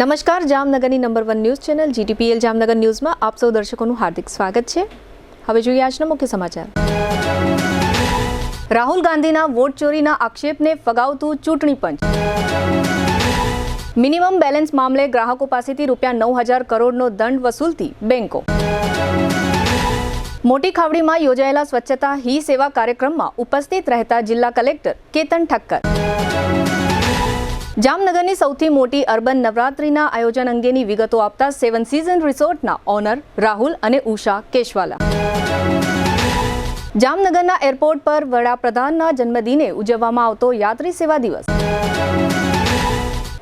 નમસ્કાર, જામનગરની number 1 news channel GTPL Jamnagar ન્યૂઝમાં આપ સૌ દર્શકોનું હાર્દિક સ્વાગત છે। હવે જોઈએ આજના મુખ્ય સમાચાર। રાહુલ ગાંધીના વોટ ચોરીના આક્ષેપને ફગાવતું ચૂંટણી પંચ। મિનિમમ બેલેન્સ મામલે ગ્રાહકો પાસેથી ₹9,000 કરોડનો દંડ વસૂલતી બેંકો। મોટી ખાવડીમાં યોજાયેલા સ્વચ્છતા હી સેવા કાર્યક્રમમાં ઉપસ્થિત રહેતા જિલ્લા કલેક્ટર કેતન ઠક્કર। જામનગરની સૌથી મોટી અર્બન નવરાત્રિના આયોજન અંગેની વિગતો આપતા 7 સીઝન રિસોર્ટના ઓનર રાહુલ અને ઉષા કેશવાલા। જામનગરના એરપોર્ટ પર વડાપ્રધાનના જન્મદિને ઉજવવામાં આવતો યાત્રી સેવા દિવસ।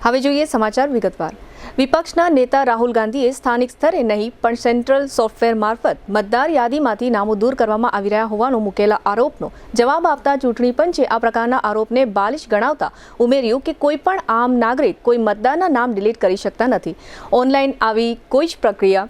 હવે જોઈએ સમાચાર વિગતવાર। વિપક્ષના નેતા રાહુલ ગાંધીએ સ્થાનિક સ્તરે નહીં પણ સેન્ટ્રલ સોફ્ટવેર મારફત મતદાર યાદીમાંથી નામો દૂર કરવામાં આવી રહ્યા હોવાનો મૂકેલા આરોપનો જવાબ આપતા ચૂંટણી પંચે આ પ્રકારના આરોપને બાલિશ ગણાવતા ઉમેર્યું કે કોઈ પણ આમ નાગરિક કોઈ મતદારના નામ ડિલીટ કરી શકતા નથી। ઓનલાઈન આવી કોઈ જ પ્રક્રિયા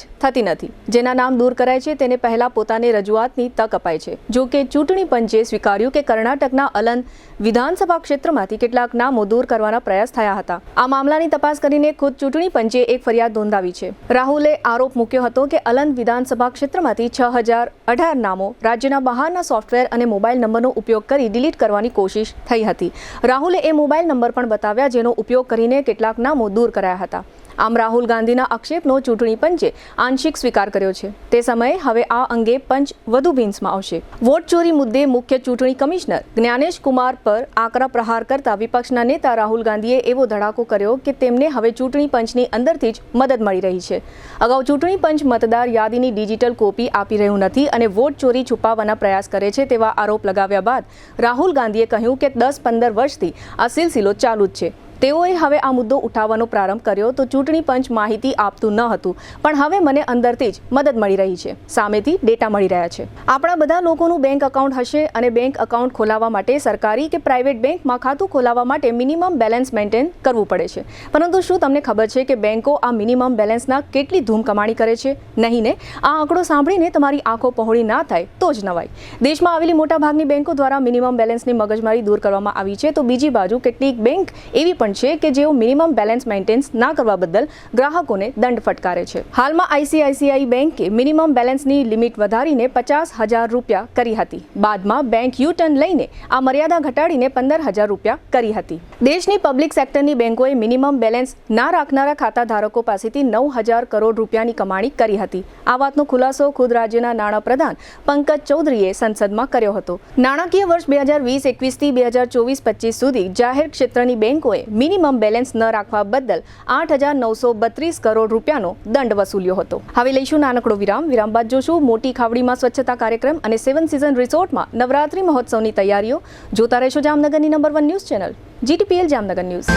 જ થતી નથી। જેના નામ દૂર કરાય છે તેને પહેલા પોતાને રજૂઆતની તક અપાય છે। જો કે ચૂંટણી પંચે સ્વીકાર્યું કે કર્ણાટકના અલન વિધાનસભા ક્ષેત્રમાંથી કેટલાક નામો દૂર કરવાના પ્રયાસ થયા હતા। આ મામલાની તપાસ કરીને ખુદ ચૂંટણી પંચે એક ફરિયાદ નોંધાવી છે। રાહુલે આરોપ મૂક્યો હતો કે અલન વિધાનસભા ક્ષેત્રમાંથી 6,018 નામો રાજ્યના બહારના સોફ્ટવેર અને મોબાઈલ નંબરનો ઉપયોગ કરી ડિલીટ કરવાની કોશિશ થઈ હતી। રાહુલે એ મોબાઈલ નંબર પણ બતાવ્યા જેનો ઉપયોગ કરીને કેટલાક નામો દૂર કરાયા હતા। આમ રાહુલ ગાંધીના આક્ષેપનો ચૂંટણી પંચે આંશિક સ્વીકાર કર્યો છે। તે સમયે હવે આ અંગે પંચ વધુ ભીંસમાં આવશે। વોટ ચોરી મુદ્દે મુખ્ય ચૂંટણી કમિશનર જ્ઞાનેશ કુમાર પર આકરા પ્રહાર કરતા વિપક્ષના નેતા રાહુલ ગાંધીએ એવો ધડાકો કર્યો કે તેમને હવે ચૂંટણી પંચની અંદરથી જ મદદ મળી રહી છે। અગાઉ ચૂંટણી પંચ મતદાર યાદીની ડિજિટલ કોપી આપી રહ્યું નથી અને વોટ ચોરી છુપાવવાના પ્રયાસ કરે છે તેવા આરોપ લગાવ્યા બાદ રાહુલ ગાંધીએ કહ્યું કે 10-15 વર્ષથી આ સિલસિલો ચાલુ જ છે। તેઓએ હવે આ મુદ્દો ઉઠાવવાનો પ્રારંભ કર્યો તો ચૂંટણી પંચ માહિતી આપતું ન હતું પણ હવે મને અંદરથી જ મદદ મળી રહી છે, સામેથી ડેટા મળી રહ્યા છે। આપણા બધા લોકોનું બેંક એકાઉન્ટ હશે અને બેંક એકાઉન્ટ ખોલાવવા માટે સરકારી કે પ્રાઇવેટ બેંકમાં ખાતું ખોલાવવા માટે મિનિમમ બેલેન્સ મેન્ટેન કરવું પડે છે। પરંતુ શું તમને ખબર છે કે બેંકો આ મિનિમમ બેલેન્સના કેટલી ધૂમ કમાણી કરે છે? નહીં ને? આ આંકડો સાંભળીને તમારી આંખો પહોળી ના થાય તો જ નવાય। દેશમાં આવેલી મોટાભાગની બેંકો દ્વારા મિનિમમ બેલેન્સની મગજમારી દૂર કરવામાં આવી છે તો બીજી બાજુ કેટલીક બેંક એવી છે કે જેઓ મિનિમમ બેલેન્સ મેન્ટેન્સ ના કરવા બદલ ગ્રાહકોને દંડ ફટકારે છે। હાલમાં ICICI બેંકે મિનિમમ બેલેન્સની લિમિટ વધારીને ₹50,000 કરી હતી। બાદમાં બેંક યુ-ટર્ન લઈને આ મર્યાદા ઘટાડીને ₹15,000 કરી હતી। દેશની પબ્લિક સેક્ટરની બેંકોએ મિનિમમ બેલેન્સ ના રાખનારા ખાતા ધારકો પાસેથી ₹9,000 કરોડ ની કમાણી કરી હતી। આ વાતનો ખુલાસો ખુદ રાજ્યના નાણાં પ્રધાન પંકજ ચૌધરીએ સંસદમાં કર્યો હતો। નાણાકીય વર્ષ 2020-21 થી 2024-25 સુધી જાહેર ક્ષેત્રની બેંકોએ મિનિમમ બેલેન્સ ન રાખવા બદલ ₹8,932 કરોડ નો દંડ વસૂલ્યો હતો। હવે લઈશું નાનકડો વિરામ બાદ જોશું મોટી ખાવડીમાં સ્વચ્છતા કાર્યક્રમ અને 7 સીઝન રિસોર્ટમાં નવરાત્રી મહોત્સવની તૈયારીઓ। જોતા રહેશો જામનગરની number 1 news channel GTPL Jamnagar news.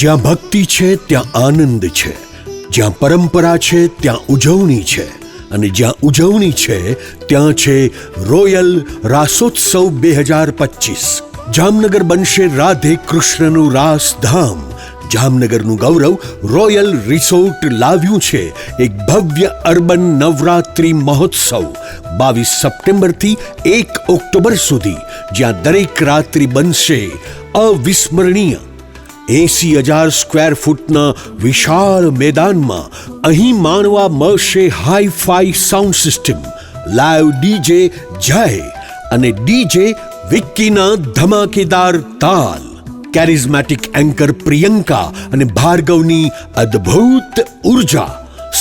જ્યાં ભક્તિ છે ત્યાં આનંદ છે, જ્યાં પરંપરા છે ત્યાં ઉજવણી છે અને જ્યાં ઉજવણી છે ત્યાં છે રોયલ રાસોત્સવ 2025। જામનગર બનશે રાધે કૃષ્ણનું રાસધામ। જામનગરનું ગૌરવ રોયલ રિસોર્ટ લાવ્યું છે એક ભવ્ય અર્બન નવરાત્રી મહોત્સવ 22 સપ્ટેમ્બરથી 1 ઓક્ટોબર સુધી, જ્યાં દરેક રાત્રિ બનશે અવિસ્મરણીય। 80,000 સ્ક્વેર ફૂટના વિશાળ મેદાનમાં અહીં માણવા મળશે hi fi sound system, live DJ જય અને DJ વિક્કીના ધમાકેદાર તાલ, કેરિઝમેટિક એન્કર પ્રિયંકા અને ભાર્ગવની અદ્ભુત ઉર્જા,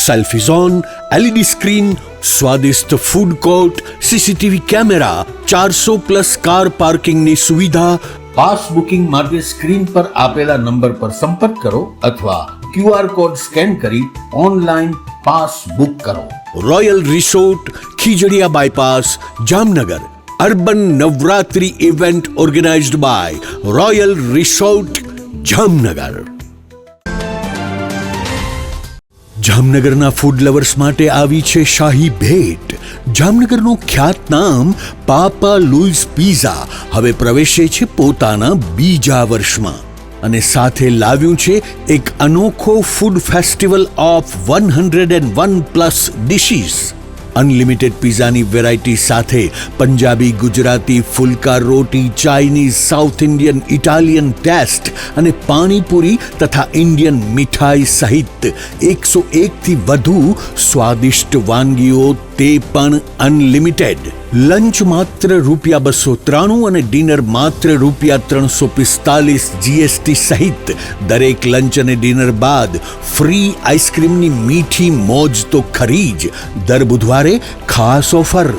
સેલ્ફી ઝોન, LED સ્ક્રીન, સ્વાદિષ્ટ food court, CCTV camera, 400+ car પાર્કિંગની સુવિધા। પાસ બુકિંગ માટે સ્ક્રીન પર આપેલા નંબર પર સંપર્ક કરો અથવા QR કોડ સ્કેન કરી ઓનલાઈન પાસ બુક કરો। Royal resort, Khijadiya bypass, Jamnagar. Urban Navratri event organised by royal resort Jamnagar. જામનગરના ફૂડ લવર્સ માટે આવી છે શાહી ભેટ। જામનગરનું ખ્યાતનામ પાપા લુઈસ પિઝા હવે પ્રવેશે છે પોતાના બીજા વર્ષમાં અને સાથે લાવ્યું છે એક અનોખો food festival of 101+ dishes. Unlimited પિઝાની વેરાયટી સાથે પંજાબી, ગુજરાતી, ફુલકા રોટી, Chinese, South Indian, Italian taste અને પાણીપુરી તથા ઇન્ડિયન મીઠાઈ સહિત 101થી વધુ સ્વાદિષ્ટ વાનગીઓ, તે પણ અનલિમિટેડ. લંચ માત્ર ₹293 અને ડિનર માત્ર ₹345 GST સહિત. દરેક લંચ અને ડિનર બાદ ફ્રી આઈસ્ક્રીમની મીઠી મોજ તો ખરી જ. દર બુધવારે ખાસ ઓફર.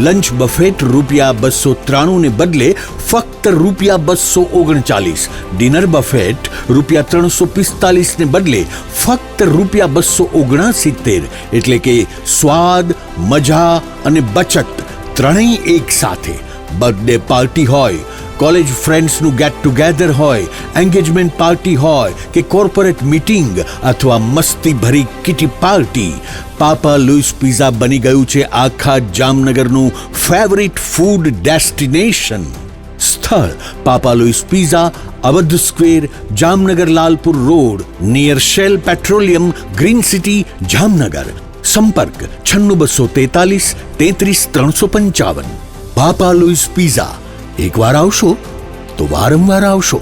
લંચ બફેટ ₹293 ને બદલે ફક્ત ₹239. ડિનર બફેટ ₹345 ને બદલે ફક્ત ₹279. એટલે કે સ્વાદ, મજા અને બચત ત્રણેય એક સાથે. બર્થડે પાર્ટી હોય, કોલેજ ફ્રેન્ડ્સનું ગેટ ટુગેધર હોય, એન્ગેજમેન્ટ પાર્ટી હોય કે કોર્પોરેટ મીટિંગ અથવા મસ્તી ભરી kitty party, Papa Louis pizza બની ગયું છે આખા જામનગરનું ફેવરિટ ફૂડ ડેસ્ટિનેશન. સ્થળ: Papa Louis pizza, Avadh square, Jamnagar Lalpur road, near Shell petroleum, green city, Jamnagar. સંપર્ક 96 243 33 355. Papa Louis pizza. એકવાર આવશો તો વારંવાર આવશો.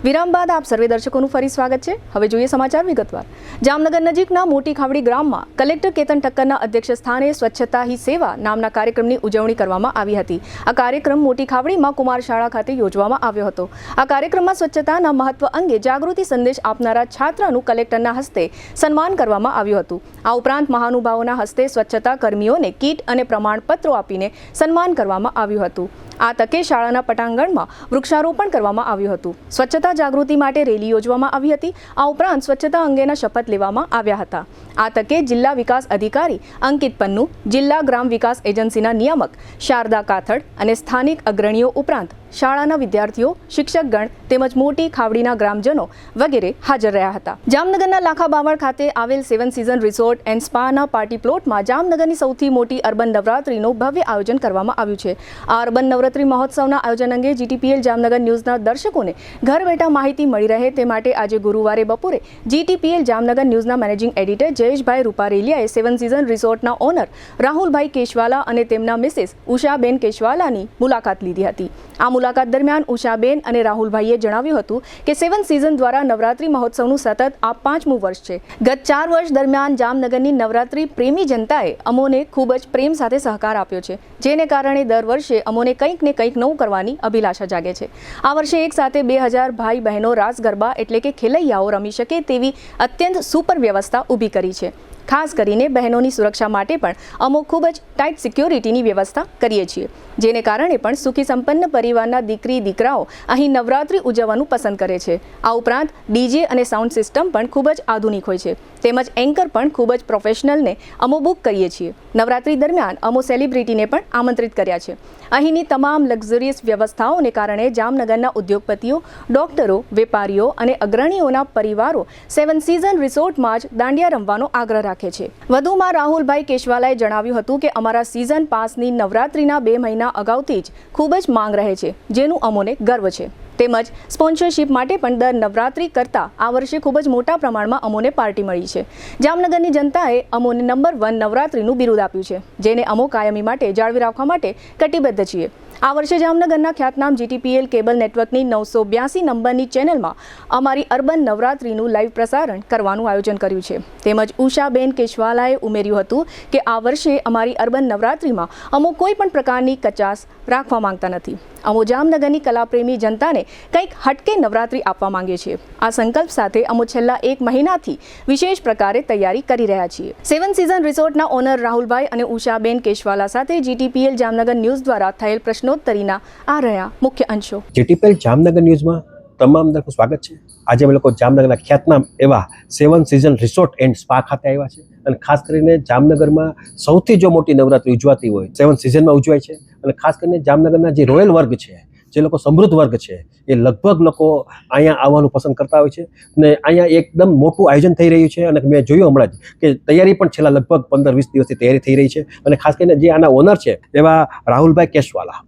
વિરામ બાદ આપ સર્વે દર્શકોનું ફરી સ્વાગત છે. હવે જોઈએ સમાચાર વિગતવાર. જામનગર નજીકના મોટી ખાવડી ગ્રામમાં કલેક્ટર કેતન ઠક્કરના અધ્યક્ષ સ્થાને સ્વચ્છતા હી સેવા નામના કાર્યક્રમની ઉજવણી કરવામાં આવી હતી. આ કાર્યક્રમ મોટી ખાવડીમાં કુમાર શાળા ખાતે યોજવામાં આવ્યો હતો. આ કાર્યક્રમમાં સ્વચ્છતાના મહત્વ અંગે જાગૃતિ સંદેશ આપનારા છાત્રનું કલેક્ટરના હસ્તે સન્માન કરવામાં આવ્યું હતું. આ ઉપરાંત મહાનુભાવોના હસ્તે સ્વચ્છતા કર્મીઓને કીટ અને પ્રમાણપત્રો આપીને સન્માન કરવામાં આવ્યું હતું. આ તકે શાળાના પટાંગણમાં વૃક્ષારોપણ કરવામાં આવ્યું હતું. સ્વચ્છતા જાગૃતિ માટે રેલી યોજવામાં આવી હતી. આ ઉપરાંત સ્વચ્છતા અંગેના શપથ લેવામાં આવ્યા હતા. આ તકે જિલ્લા વિકાસ અધિકારી અંકિત પન્નુ, જિલ્લા ગ્રામ વિકાસ એજન્સીના નિયામક શારદા કાથડ અને સ્થાનિક અગ્રણીઓ ઉપરાંત શાળાના વિદ્યાર્થીઓ, શિક્ષકગણ તેમજ મોટી ખાવડીના ગ્રામજનો વગેરે હાજર રહ્યા હતા. જામનગરના લાખા બાવળ ખાતે આવેલ 7 સીઝન રિસોર્ટ એન્ડ સ્પાના પાર્ટી પ્લોટમાં જામનગરની સૌથી મોટી અર્બન નવરાત્રીનું ભવ્ય આયોજન કરવામાં આવ્યું છે. આ અર્બન નવરાત્રી મહોત્સવના આયોજન અંગે GTPL જામનગર ન્યૂઝના દર્શકોને ઘર બેઠા માહિતી મળી રહે તે માટે આજે ગુરુવારે બપોરે GTPL જામનગર ન્યૂઝના મેનેજિંગ એડિટર જયેશભાઈ રૂપારેલિયાએ 7 સીઝન રિસોર્ટના ઓનર રાહુલભાઈ કેશવાલા અને તેમના મિસેસ ઉષાબેન કેશવાલાની મુલાકાત લીધી હતી. આ મુલાકાત દરમિયાન ઉષાબેન અને રાહુલભાઈએ જણાવ્યું હતું કે 7 સીઝન દ્વારા નવરાત્રી મહોત્સવનું સતત આ 5મું વર્ષ છે. ગત 4 વર્ષ દરમિયાન જામનગરની નવરાત્રી પ્રેમી જનતાએ અમોને ખૂબ જ પ્રેમ સાથે સહકાર આપ્યો છે, જેને કારણે દર વર્ષે અમોને કંઈક ને કંઈક નવું કરવાની અભિલાષા જાગે છે. આ વર્ષે એક સાથે 2000 ભાઈ બહેનો રાસ ગરબા એટલે કે ખેલૈયાઓ રમી શકે તેવી અત્યંત સુપર વ્યવસ્થા ઊભી કરી છે. ખાસ કરીને બહેનોની સુરક્ષા માટે પણ અમો ખૂબ જ ટાઈટ સિક્યોરિટીની વ્યવસ્થા કરીએ છીએ, જેને કારણે પણ સુખી સંપન્ન પરિવારના દીકરી દીકરાઓ અહીં નવરાત્રી ઉજવવાનું પસંદ કરે છે. આ ઉપરાંત DJ અને સાઉન્ડ સિસ્ટમ પણ ખૂબ જ આધુનિક હોય છે, તેમજ એન્કર પણ ખૂબ જ પ્રોફેશનલને અમો બુક કરીએ છીએ. નવરાત્રી દરમિયાન અમો સેલિબ્રિટીને પણ આમંત્રિત કર્યા છે. અહીંની તમામ લક્ઝરિયસ વ્યવસ્થાઓને કારણે જામનગરના ઉદ્યોગપતિઓ, ડોક્ટરો, વેપારીઓ અને અગ્રણીઓના પરિવારો 7 સીઝન રિસોર્ટમાં જ દાંડિયા રમવાનો આગ્રહ રાખે છે. વધુમાં રાહુલભાઈ કેશવાલાએ જણાવ્યું હતું કે અમારા સીઝન પાસની નવરાત્રીના 2 મહિના અગાઉથી જ ખૂબ જ માંગ રહે છે, જેનું અમોને ગર્વ છે. તેમજ સ્પોન્સરશિપ માટે પણ દર નવરાત્રી કરતાં આ વર્ષે ખૂબ જ મોટા પ્રમાણમાં અમોને પાર્ટી મળી છે. જામનગરની જનતાએ અમોને નંબર 1 નવરાત્રીનું બિરુદ આપ્યું છે, જેને અમો કાયમી માટે જાળવી રાખવા માટે કટિબદ્ધ છીએ. આ વર્ષે જામનગરના ખ્યાતનામ GTPL કેબલ નેટવર્કની 982 નંબરની ચેનલમાં અમારી અર્બન નવરાત્રીનું લાઈવ પ્રસારણ કરવાનું આયોજન કર્યું છે. તેમજ ઉષાબેન કેશવાલાએ ઉમેર્યું હતું કે આ વર્ષે અમારી અર્બન નવરાત્રીમાં અમો કોઈ પણ પ્રકારની કચાસ રાખવા માંગતા નથી. અમો જામનગરની કલાપ્રેમી જનતાને કંઈક હટકે નવરાત્રી આપવા માંગીએ છીએ. આ સંકલ્પ સાથે અમો છેલ્લા 1 મહિનાથી વિશેષ પ્રકારે તૈયારી કરી રહ્યા છીએ. 7 સીઝન રિસોર્ટના ઓનર રાહુલભાઈ અને ઉષાબેન કેશવાલા સાથે GTPL જામનગર ન્યૂઝ દ્વારા થયેલ પ્રશ્નોત્તરીના આ રહ્યા મુખ્ય અંશો. GTPL જામનગર ન્યૂઝમાં તમામ દર્શકોનું સ્વાગત છે. આજે અમે લોકો જામનગરના ખ્યાતનામ એવા 7 સીઝન રિસોર્ટ એન્ડ સ્પા ખાતે આવ્યા છે અને ખાસ કરીને જામનગરમાં સૌથી જો મોટી નવરાત્રી ઉજવાતી હોય 7 સીઝનમાં ઉજવાય છે. અને ખાસ કરીને જામનગરના જે રોયલ વર્ગ છે, જે લોકો સમૃદ્ધ વર્ગ છે, એ લગભગ લોકો અહીંયા આવવાનું પસંદ કરતા હોય છે. અને અહીંયા એકદમ મોટું આયોજન થઈ રહ્યું છે અને મેં જોયું હમણાં જ કે તૈયારી પણ છેલ્લા લગભગ 15-20 દિવસથી તૈયારી થઈ રહી છે. અને ખાસ કરીને જે આના ઓનર છે એવા રાહુલભાઈ કેશવાલા,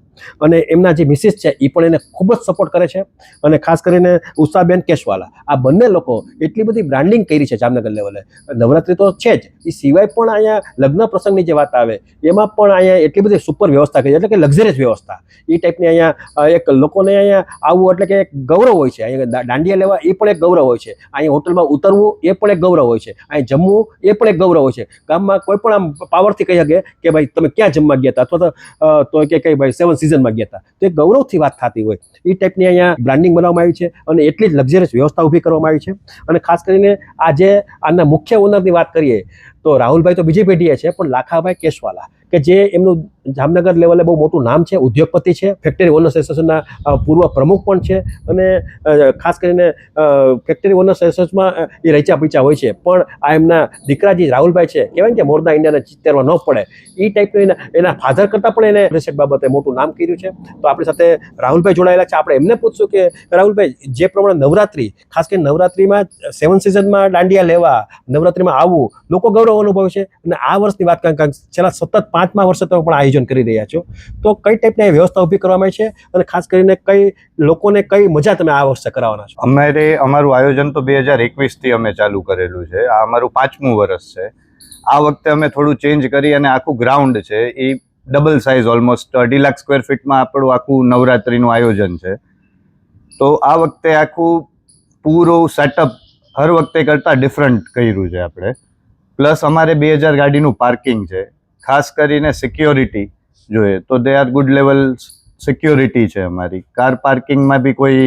અને એમના જે મિસિસ છે એ પણ એને ખૂબ જ સપોર્ટ કરે છે. અને ખાસ કરીને ઉષાબેન કેશવાલા, આ બંને લોકો એટલી બધી બ્રાન્ડિંગ કરી છે જામનગર લેવલે. નવરાત્રિ તો છે જ, એ સિવાય પણ અહીંયા લગ્ન પ્રસંગની જે વાત આવે એમાં પણ અહીંયા એટલી બધી સુપર વ્યવસ્થા કરી છે, એટલે કે લક્ઝરિયસ વ્યવસ્થા. એ ટાઈપની અહીંયા એક લોકોને અહીંયા આવવું એટલે કે એક ગૌરવ હોય છે. અહીંયા દાંડિયા લેવા એ પણ એક ગૌરવ હોય છે. અહીંયા હોટલમાં ઉતરવું એ પણ એક ગૌરવ હોય છે. અહીં જમવું એ પણ એક ગૌરવ હોય છે. ગામમાં કોઈ પણ આમ પાવરથી કહી શકે કે ભાઈ તમે ક્યાં જમવા ગયા હતા, અથવા તો કે ભાઈ 7 સિઝનમાં ગયા હતા, તો એ ગૌરવથી વાત થતી હોય. એ ટાઈપની અહીંયા બ્રાન્ડિંગ બનાવવામાં આવી છે અને એટલી જ લક્ઝરિયસ વ્યવસ્થા ઊભી કરવામાં આવી છે. અને ખાસ કરીને આજે આના મુખ્ય ઓનરની વાત કરીએ તો રાહુલભાઈ તો બીજી પેઢીએ છે, પણ લાખાભાઈ કેશવાલા કે જે એમનું જામનગર લેવલે બહુ મોટું નામ છે, ઉદ્યોગપતિ છે, ફેક્ટરી ઓનર્સ એસોસિએશનના પૂર્વ પ્રમુખ પણ છે. અને ખાસ કરીને ફેક્ટરી ઓનર્સ એસોસિએશનમાં એ રચા પીચા હોય છે. પણ આ એમના દીકરાજી રાહુલભાઈ છે, કહેવાય કે મોરના ઇન્ડિયાને ચિત્તેરમાં ન પડે એ ટાઈપનું એના ફાધર કરતાં પણ એને રેસેટ બાબતે મોટું નામ કર્યું છે. તો આપણી સાથે રાહુલભાઈ જોડાયેલા છે. આપણે એમને પૂછશું કે રાહુલભાઈ, જે પ્રમાણે નવરાત્રિ, ખાસ કરીને નવરાત્રિમાં 7 સિઝનમાં દાંડિયા લેવા, નવરાત્રિમાં આવવું, લોકો ગૌરવ અનુભવે છે. અને આ વર્ષની વાત કારણ છેલ્લા સતત 5મા વર્ષે તમે પણ આયોજન કરી રહ્યા છો, તો કઈ ટાઈપની વ્યવસ્થા ઊભી કરવામાં આવી છે અને ખાસ કરીને કઈ લોકોને કઈ મજા તમે આ વર્ષે કરાવવાના છો? અમારું આયોજન તો 2021થી અમે ચાલુ કરેલું છે. આ અમારું 5મું વર્ષ છે. આ વખતે અમે થોડું ચેન્જ કરી અને આખું ગ્રાઉન્ડ છે એ double size, almost 2.5 lakh square ફીટમાં આપણું આખું નવરાત્રિનું આયોજન છે. તો આ વખતે આખું પૂરું સેટઅપ હર વખતે કરતાં ડિફરન્ટ કર્યું છે આપણે. પ્લસ અમારે 2000 ગાડીનું પાર્કિંગ છે. ખાસ કરીને સિક્યોરિટી જોઈએ તો they are good level security છે અમારી. કાર પાર્કિંગમાં બી કોઈ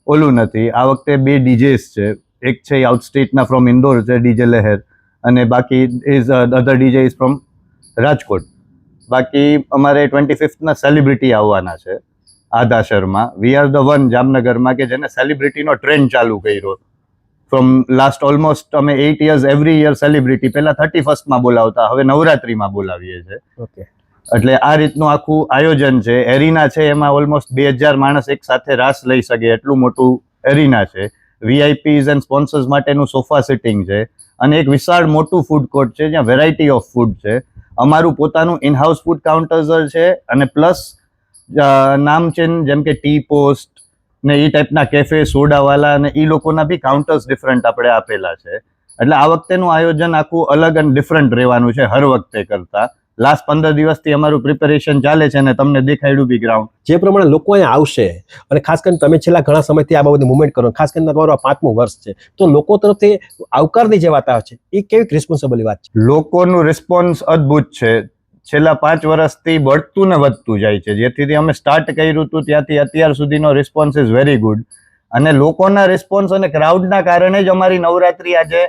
ઓલું નથી. આ વખતે 2 DJs છે. એક છે આઉટસ્ટેટના ફ્રોમ ઇન્દોર છે, DJ લહેર, અને બાકી is other DJ is from Rajkot. બાકી અમારે 25th સેલિબ્રિટી આવવાના છે. Adah Sharma, we are the one જામનગરમાં કે જેને સેલિબ્રિટીનો ટ્રેન્ડ ચાલુ કર્યો. ફ્રોમ લાસ્ટ ઓલમોસ્ટ અમે 8 years એવરી યર સેલિબ્રિટી, પહેલા 31st બોલાવતા, હવે નવરાત્રિમાં બોલાવીએ છીએ. ઓકે. એટલે આ રીતનું આખું આયોજન છે. એરિના છે, એમાં ઓલમોસ્ટ 2000 માણસ એક સાથે રાસ લઈ શકે એટલું મોટું એરિના છે. VIPs એન્ડ સ્પોન્સર્સ માટેનું સોફા સિટિંગ છે. અને એક વિશાળ મોટું ફૂડ કોર્ટ છે જ્યાં વેરાયટી ઓફ ફૂડ છે. અમારું પોતાનું ઇનહાઉસ ફૂડ કાઉન્ટર્સ છે. અને પ્લસ નામચીન જેમ કે ટી પોસ્ટ ને એ ટાઈપના કેફે, સોડાવાલા અને એ લોકોના બી કાઉન્ટર્સ ડિફરન્ટ આપણે આપેલા છે. એટલે આ વખતેનું આયોજન આખું અલગ અને ડિફરન્ટ રહેવાનું છે હર વખતે કરતાં. લાસ્ટ 15 દિવસથી અમારું પ્રિપેરેશન ચાલે છે અને તમને દેખાડ્યું બી ગ્રાઉન્ડ. જે પ્રમાણે લોકો અહીંયા આવશે, અને ખાસ કરીને તમે છેલ્લા ઘણા સમયથી આ બાબતની મુવમેન્ટ કરો, ખાસ કરીને તમારું આ 5મું વર્ષ છે, તો લોકો તરફથી આવકારની જે વાત આવે છે એ કેવી રિસ્પોન્સિબલ વાત છે? લોકોનું રિસ્પોન્સ અદ્ભુત છે. છેલ્લા 5 વર્ષથી વધતું ને વધતું જાય છે. જેથી અમે સ્ટાર્ટ કર્યું હતું ત્યાંથી અત્યાર સુધીનો રિસ્પોન્સ ઇઝ વેરી ગુડ. અને લોકોના રિસ્પોન્સ અને ક્રાઉડના કારણે જ અમારી નવરાત્રી આજે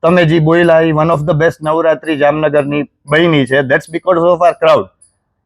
તમે જે બોલ્યા એ one of the best Navratri જામનગરની બની છે. That's because of our crowd.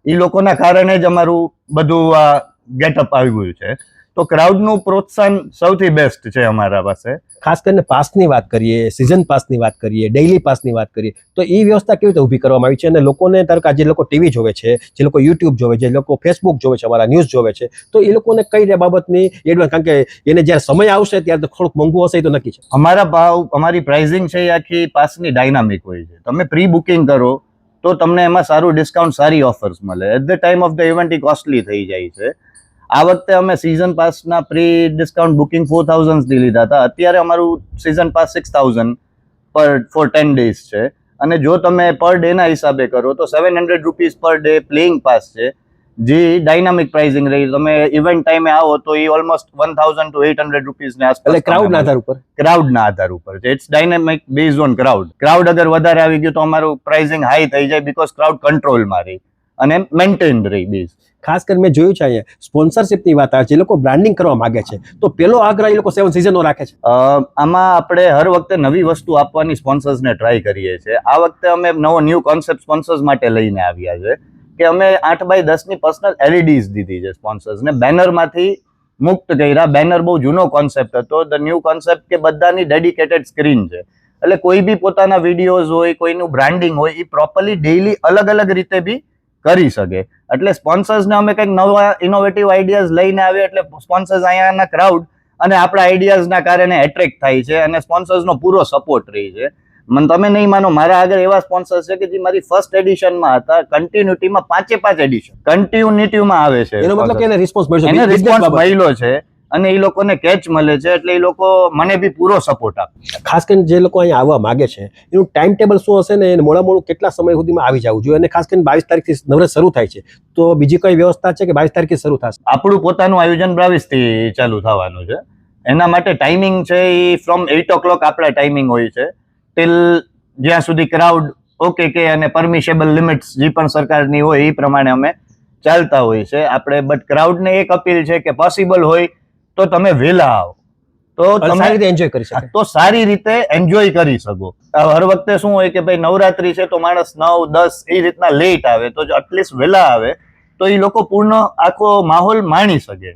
એ લોકોના કારણે જ અમારું બધું આ ગેટઅપ આવ્યું છે. તો ક્રાઉડનું પ્રોત્સાહન સૌથી બેસ્ટ છે અમારા પાસે. ખાસ કરીને પાસની વાત કરીએ, સિઝન પાસની વાત કરીએ, ડેઇલી પાસની વાત કરીએ, તો એ વ્યવસ્થા કેવી રીતે ઊભી કરવામાં આવી છે? અને લોકોને ધારો કે જે લોકો ટીવી જોવે છે, જે લોકો યુટ્યુબ જોવે છે, જે લોકો ફેસબુક જોવે છે, અમારા ન્યૂઝ જોવે છે, તો એ લોકોને કઈ બાબતની એડવાન્સ, કારણ કે એને જ્યારે સમય આવશે ત્યારે તો થોડુંક મોંઘું હશે, એ તો નક્કી છે. અમારા ભાવ, અમારી પ્રાઇઝિંગ છે એ આખી પાસની ડાયનામિક હોય છે. તમે પ્રી બુકિંગ કરો તો તમને એમાં સારું ડિસ્કાઉન્ટ, સારી ઓફર્સ મળે. At the time of the event એ કોસ્ટલી થઈ જાય છે. આ વખતે અમે સિઝન પાસના પ્રી ડિસ્કાઉન્ટ બુકિંગ 4000 થી લીધા હતા. અત્યારે અમારું સિઝન પાસ 6000 ફોર 10 days છે. અને જો તમે પર ડેના હિસાબે કરો તો 700 rupees per day playing pass છે, જે ડાયનામિક પ્રાઇસિંગ રહી. તમે ઇવેન્ટ ટાઈમે આવો તો એ ઓલમોસ્ટ 1000 to 800 રૂપીસને આસપાસ. એટલે ક્રાઉડના આધાર ઉપર, ક્રાઉડના આધાર ઉપર છે. It's dynamic based on crowd. Crowd અગર વધારે આવી ગયું તો અમારું પ્રાઇસિંગ હાઈ થઈ જાય, બીકોઝ ક્રાઉડ કંટ્રોલમાં રહી અને મેન્ટેન રહી બેઝ. ખાસ કરીને મેં જોયું છે અહીંયા સ્પોન્સરશિપની વાત આવે છે, જે લોકો બ્રાન્ડિંગ કરવા માંગે છે, તો પેલો આગ્રહ એ લોકો 7 સિઝનનો રાખે છે. આમાં આપણે હર વખતે નવી વસ્તુ આપવાની સ્પોન્સર્સને ટ્રાય કરીએ છીએ. આ વખતે અમે ન્યૂ કોન્સેપ્ટ સ્પોન્સર્સ માટે લઈને આવ્યા છે કે અમે 8x10 પર્સનલ LEDs દીધી છે સ્પોન્સર્સને. બેનરમાંથી મુક્ત કર્યા. બેનર બહુ જૂનો કોન્સેપ્ટ હતો. ધ ન્યૂ કોન્સેપ્ટ કે બધાની ડેડિકેટેડ સ્ક્રીન છે. એટલે કોઈ બી પોતાના વિડીયોઝ હોય, કોઈનું બ્રાન્ડિંગ હોય, એ પ્રોપરલી ડેઈલી અલગ અલગ રીતે બી કરી શકે. એટલે સ્પોન્સર્સને અમે કંઈક નવા ઇનોવેટિવ આઈડિયાઝ લઈને આવ્યા. એટલે સ્પોન્સર્સ અહીંયાના ક્રાઉડ અને આપણા આઈડિયાઝના કારણે એટ્રેક્ટ થાય છે અને સ્પોન્સર્સનો પૂરો સપોર્ટ રહી છે. મને તમે નહીં માનો, મારા આગળ એવા સ્પોન્સર છે કે જે મારી ફર્સ્ટ એડિશનમાં હતા, કન્ટિન્યુટીમાં 5 એડિશન કન્ટિન્યુટીમાં આવે છે. એનો મતલબ કે એને રિસ્પોન્સ મળ્યો એને છે, રિસ્પોન્સ મળ્યો છે અને એ લોકોને કેચ મળે છે, એટલે એ લોકો મને બી પૂરો સપોર્ટ આપે. ખાસ કરીને જે લોકો અહીંયા આવવા માંગે છે એનું ટાઈમ ટેબલ શું હશે ને, એને મોડું કેટલા સમય સુધીમાં આવી જવું જોઈએ, અને ખાસ કરીને 22 તારીખથી નવરાત્ર શરૂ થાય છે, તો બીજી કઈ વ્યવસ્થા છે કે 22 તારીખે શરૂ થશે? આપણું પોતાનું આયોજન 22 થી ચાલુ થવાનું છે. એના માટે ટાઈમિંગ છે એ ફ્રોમ 8 o'clock આપણા ટાઈમિંગ હોય છે ટિલ જ્યાં સુધી ક્રાઉડ ઓકે કે અને પરમિશેબલ લિમિટ્સ જે પણ સરકારની હોય એ પ્રમાણે અમે ચાલતા હોય છે આપણે. બટ ક્રાઉડને એક અપીલ છે કે પોસિબલ હોય તો તમે વહેલા આવો તો અને તમે સારી રીતે એન્જોય કરી શકે. તો સારી રીતે એન્જોય કરી શકો. હર વખતે શું હોય કે ભાઈ નવરાત્રી છે તો માણસ 9-10 એ રીતના લેટ આવે, તો એટલીસ્ટ વહેલા આવે તો એ લોકો પૂર્ણ આખો માહોલ માણી શકે.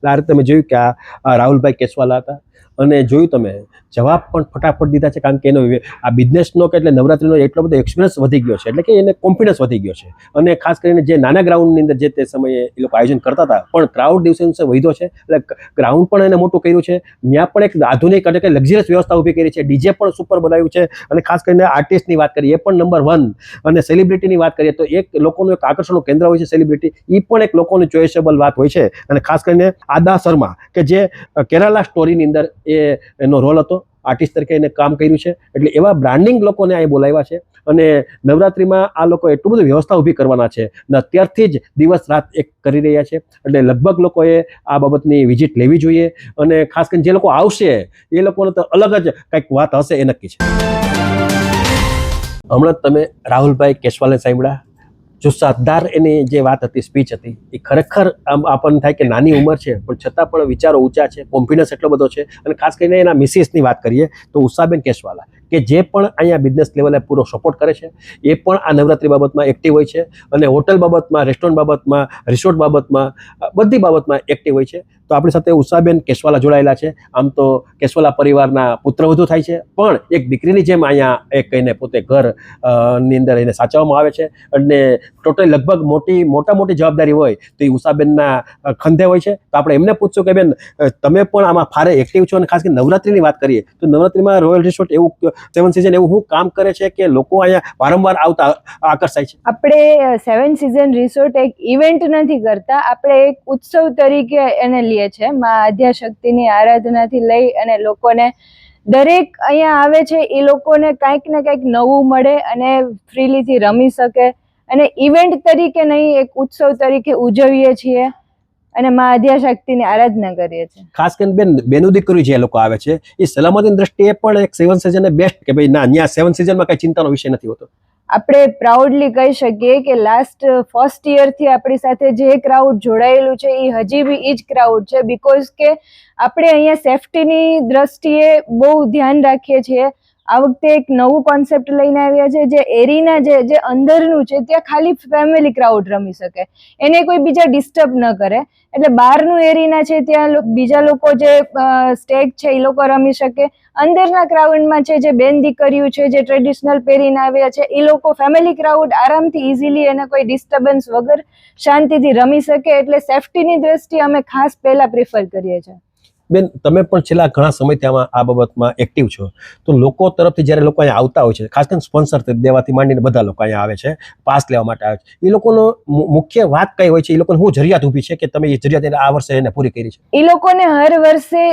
આ રીતે તમે જોયું કે આ રાહુલભાઈ કેશવાલા હતા, અને જોયું તમે જવાબ પણ ફટાફટ દીધા છે, કારણ કે એનો આ બિઝનેસનો કે એટલે નવરાત્રીનો એટલો બધો એક્સપિરિયન્સ વધી ગયો છે, એટલે કે એને કોન્ફિડન્સ વધી ગયો છે. અને ખાસ કરીને જે નાના ગ્રાઉન્ડની અંદર જે તે સમયે એ લોકો આયોજન કરતા હતા, પણ ક્રાઉડ દિવસે દિવસે વધ્યો છે, એટલે ગ્રાઉન્ડ પણ એને મોટું કર્યું છે, ત્યાં પણ એક આધુનિક એટલે કે લક્ઝરિયસ વ્યવસ્થા ઊભી કરી છે, ડીજે પણ સુપર બનાવ્યું છે, અને ખાસ કરીને આર્ટિસ્ટની વાત કરીએ એ પણ નંબર 1, અને સેલિબ્રિટીની વાત કરીએ તો એક લોકોનું એક આકર્ષણનું કેન્દ્ર હોય છે સેલિબ્રિટી, એ પણ એક લોકોની ચોઇસેબલ વાત હોય છે. અને ખાસ કરીને આદા શર્મા કે જે કેરાલા સ્ટોરીની અંદર એનો રોલ હતો, આર્ટિસ્ટ તરીકે એને કામ કર્યું છે, એટલે એવા બ્રાન્ડિંગ લોકોને અહીં બોલાવ્યા છે. અને નવરાત્રીમાં આ લોકો એટલું બધું વ્યવસ્થા ઊભી કરવાના છે ને અત્યારથી જ દિવસ રાત એક કરી રહ્યા છે, એટલે લગભગ લોકોએ આ બાબતની વિઝિટ લેવી જોઈએ. અને ખાસ કરીને જે લોકો આવશે એ લોકોને તો અલગ જ કંઈક વાત હશે, એ નક્કી છે. હમણાં તમે રાહુલભાઈ કેશવાલે સાંભળ્યા, જુસ્સાદાર એની જે વાત હતી, સ્પીચ હતી, એ ખરેખર આમ આપણને થાય કે નાની ઉંમર છે પણ છતાં પણ વિચારો ઊંચા છે, કોન્ફિડન્સ એટલો બધો છે. અને ખાસ કરીને એના મિસિસની વાત કરીએ તો ઉષાબેન કેશવાલા, કે જે પણ અહીંયા બિઝનેસ લેવલે પૂરો સપોર્ટ કરે છે, એ પણ આ નવરાત્રી બાબતમાં એક્ટિવ હોય છે, અને હોટલ બાબતમાં, રેસ્ટોરન્ટ બાબતમાં, રિસોર્ટ બાબતમાં, બધી બાબતમાં એક્ટિવ હોય છે. તો આપણી સાથે ઉષાબેન કેશવાલા જોડાયેલા છે. આમ તો કેશવાલા પરિવારના પુત્રવધુ થાય છે, પણ એક દીકરીની જેમ અહીંયા એક કહીને પોતે ઘર ની અંદર એને સાચવવામાં આવે છે, અને ટોટલી લગભગ મોટી જવાબદારી હોય તો એ ઉષાબેનના ખંધે હોય છે. તો આપણે એમને પૂછશું કે બેન, તમે પણ આમાં ફારે એક્ટિવ છો, અને ખાસ કરીને નવરાત્રીની વાત કરીએ તો નવરાત્રીમાં રોયલ રિસોર્ટ એવું 7 સિઝન એવું શું કામ કરે છે કે લોકો અહીંયા વારંવાર આવતા આકર્ષાય છે? આપણે 7 સિઝન રિસોર્ટ એક ઇવેન્ટ નથી કરતા, આપણે એક ઉત્સવ તરીકે એને લઈએ છે. માં આદ્યાશક્તિની આરાધનાથી લઈ અને લોકોને દરેક અહીંયા આવે છે એ લોકોને કંઈક ને કંઈક નવું મળે અને ફ્રીલીથી રમી શકે, અને ઇવેન્ટ તરીકે નહીં, એક ઉત્સવ તરીકે ઉજવીએ છીએ અને માં આદ્યાશક્તિની આરાધના કરીએ છીએ. ખાસ કરીને બેનું દીકરી જે લોકો આવે છે એ સલામતીની દ્રષ્ટિએ પણ એક 7 સિઝન બેસ્ટ, કે ભાઈ ના, અહીંયા 7 સિઝનમાં કઈ ચિંતાનો વિષય નથી હોતો. આપણે પ્રાઉડલી કહી શકીએ કે લાસ્ટ ફર્સ્ટ યરથી આપણી સાથે જે ક્રાઉડ જોડાયેલું છે એ હજી બી એ જ ક્રાઉડ છે, બીકોઝ કે આપણે અહીંયા સેફટીની દ્રષ્ટિએ બહુ ધ્યાન રાખીએ છીએ. આ વખતે એક નવું કોન્સેપ્ટ લઈને આવ્યા છે, જે એરીના જે અંદરનું છે ત્યાં ખાલી ફેમિલી ક્રાઉડ રમી શકે, એને કોઈ બીજા ડિસ્ટર્બ ન કરે. એટલે બહારનું એરીના છે ત્યાં બીજા લોકો જે સ્ટેજ છે એ લોકો રમી શકે, અંદરના ક્રાઉડમાં છે જે બેન દીકરીઓ છે જે ટ્રેડિશનલ પહેરીને આવ્યા છે એ લોકો ફેમિલી ક્રાઉડ આરામથી ઇઝીલી એને કોઈ ડિસ્ટર્બન્સ વગર શાંતિથી રમી શકે. એટલે સેફટીની દ્રષ્ટિએ અમે ખાસ પહેલા પ્રિફર કરીએ છીએ. બેન, તમે પણ છેલ્લા ઘણા સમયથી આ બાબતમાં એક્ટિવ છો, તો લોકો તરફથી જ્યારે લોકો અહીંયા આવતા હોય છે, ખાસ કરીને સ્પોન્સર દેવાથી માંડીને બધા લોકો અહીંયા આવે છે, પાસ લેવા માટે આવે છે, એ લોકોનો મુખ્ય વાત કઈ હોય છે? એ લોકોને શું જરૂરિયાત ઊભી છે કે તમે એ જરૂરિયાત આ વર્ષે એને પૂરી કરી છે? એ લોકોને હર વર્ષે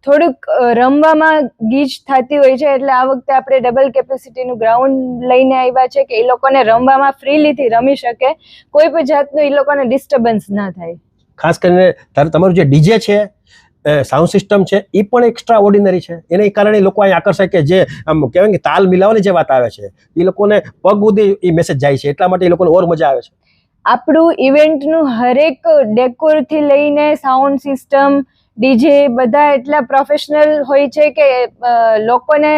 થોડુંક રમવામાં ગીચ થતી હોય છે, એટલે આ વખતે આપણે ડબલ કેપેસિટીનું ગ્રાઉન્ડ લઈને આવ્યા છે કે એ લોકોને રમવામાં ફ્રીલીથી રમી શકે, કોઈ પણ જાતનું એ લોકોને ડિસ્ટર્બન્સ ના થાય. ખાસ કરીને તમારું જે ડીજે છે, સાઉન્ડ સિસ્ટમ છે, એ પણ એક્સ્ટ્રા ઓર્ડિનરી છે. એને કારણે લોકો અહીં આકર્ષાય કે જે આમ કહેવાય કે તાલ મિલાવવાની જે વાત આવે છે, એ લોકોને પગ સુધી એ મેસેજ જાય છે, એટલા માટે એ લોકોને ઓર મજા આવે છે. આપણું ઇવેન્ટનું હરેક ડેકોરથી લઈને સાઉન્ડ સિસ્ટમ, ડીજે બધા એટલા પ્રોફેશનલ હોય છે કે લોકોને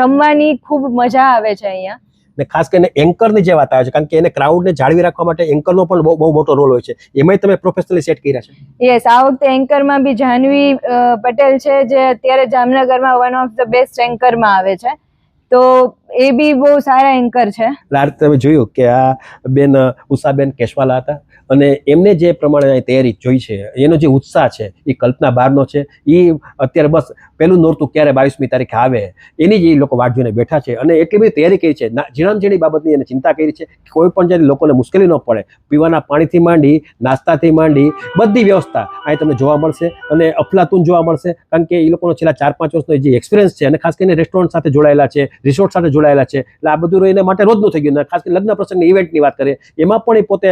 રમવાની ખૂબ મજા આવે છે અહીંયા. ને ખાસ કરીને એન્કરની જે વાત આવે છે, કારણ કે એને ક્રાઉડને જાળવી રાખવા માટે એન્કરનો પણ બહુ મોટો રોલ હોય છે, એમાંય તમે પ્રોફેશનલી સેટ કર્યા છે. યસ, આ વખતે એન્કરમાં બી જાહ્નવી પટેલ છે જે અત્યારે જામનગરમાં વન ઓફ ધ બેસ્ટ એન્કરમાં આવે છે, તો એ બી બહુ સારા એન્કર છે. આ રીતે તમે જોયું કે આ બેન ઉષાબેન કેશવાલા હતા, અને એમને જે પ્રમાણે તૈયારી જોઈ છે, એનો જે ઉત્સાહ છે એ કલ્પના બહારનો છે. એ અત્યારે બસ પહેલું નોરતું ક્યારે 22મી તારીખે આવે એની જ એ લોકો વાટ જોઈને બેઠા છે અને એટલી બધી તૈયારી કરી છે, ઝીણામ ઝીણી બાબતની એને ચિંતા કરી છે. કોઈ પણ જ્યારે લોકોને મુશ્કેલી ન પડે, પીવાના પાણીથી માંડી, નાસ્તાથી માંડી બધી વ્યવસ્થા અહીં તમને જોવા મળશે અને અફલાતુન જોવા મળશે. કારણ કે એ લોકોનો છેલ્લા 4-5 વર્ષનો જે એક્સપિરિયન્સ છે અને ખાસ કરીને રેસ્ટોરન્ટ સાથે જોડાયેલા છે, રિસોર્ટ સાથે જોડાયેલા છે, એટલે આ બધું એને માટે રોજનું થઈ ગયું. ખાસ કરીને લગ્ન પ્રસંગની ઇવેન્ટની વાત કરીએ એમાં પણ એ પોતે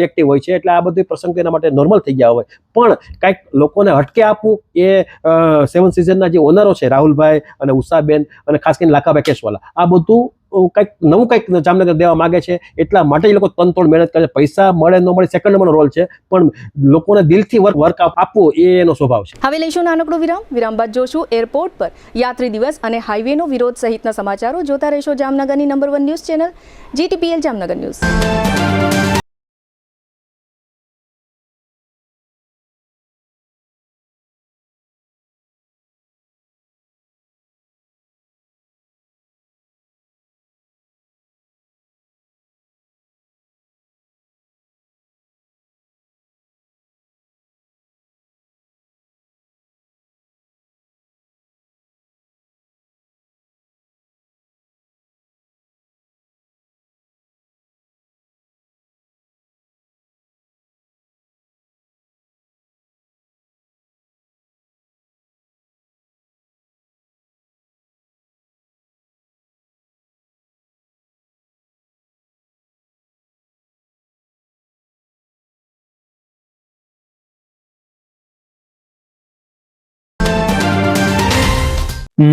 એક્ટિવ હોય છે, એટલે આ બધું પ્રસંગ એના માટે નોર્મલ થઈ ગયા હોય. પણ કંઈક લોકોને હટકે આપવું એ સેવન સિઝનના જે ઓનરો છે રાહુલભાઈ અને ઉષાબેન અને ખાસ કરીને લાખાભાઈ કેશવાલા, આ બધું કંઈક નવું કંઈક જામનગર દેવા માંગે છે. એટલા માટે એ લોકો તનતોડ મહેનત કરે છે. પૈસા મળે ન મળે સેકન્ડ નંબરનો રોલ છે, પણ લોકોને દિલથી વર્ક આપવું એ એનો સ્વભાવ છે. હવે લઈશું નાનકડો વિરામ બાદ જોશું એરપોર્ટ પર યાત્રી દિવસ અને હાઈવેનો વિરોધ સહિતના સમાચારો. જોતા રહેશો જામનગરની number 1 news channel GTPL Jamnagar news.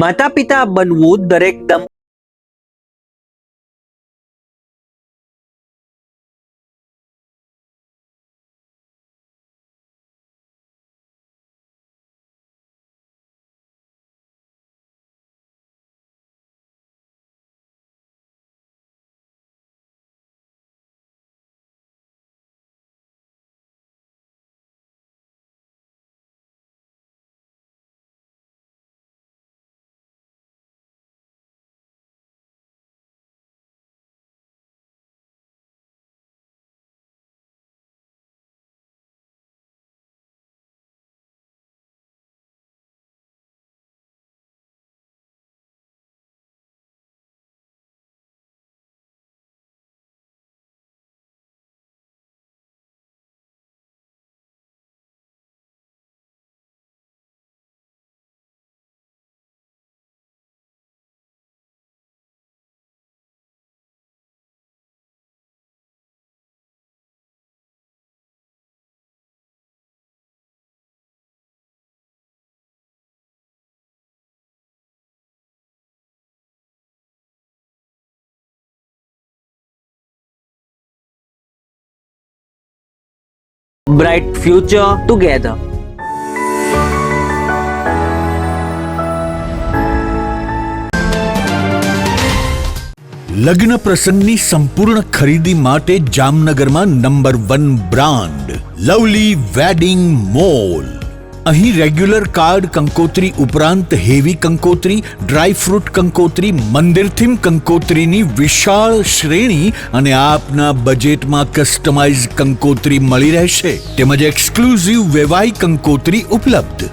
માતા પિતા બનવું દરેક bright future together. લગ્ન પ્રસંગની સંપૂર્ણ ખરીદી માટે જામનગરમાં number 1 brand lovely wedding mall. અહીં રેગ્યુલર કાર્ડ કંકોત્રી ઉપરાંત હેવી કંકોત્રી, ડ્રાય ફ્રૂટ કંકોત્રી, મંદિર થીમ કંકોત્રીની વિશાળ શ્રેણી અને આપના બજેટમાં કસ્ટમાઇઝ કંકોત્રી મળી રહેશે. તેમજ એક્સક્લુઝિવ વેવાઈ કંકોત્રી ઉપલબ્ધ.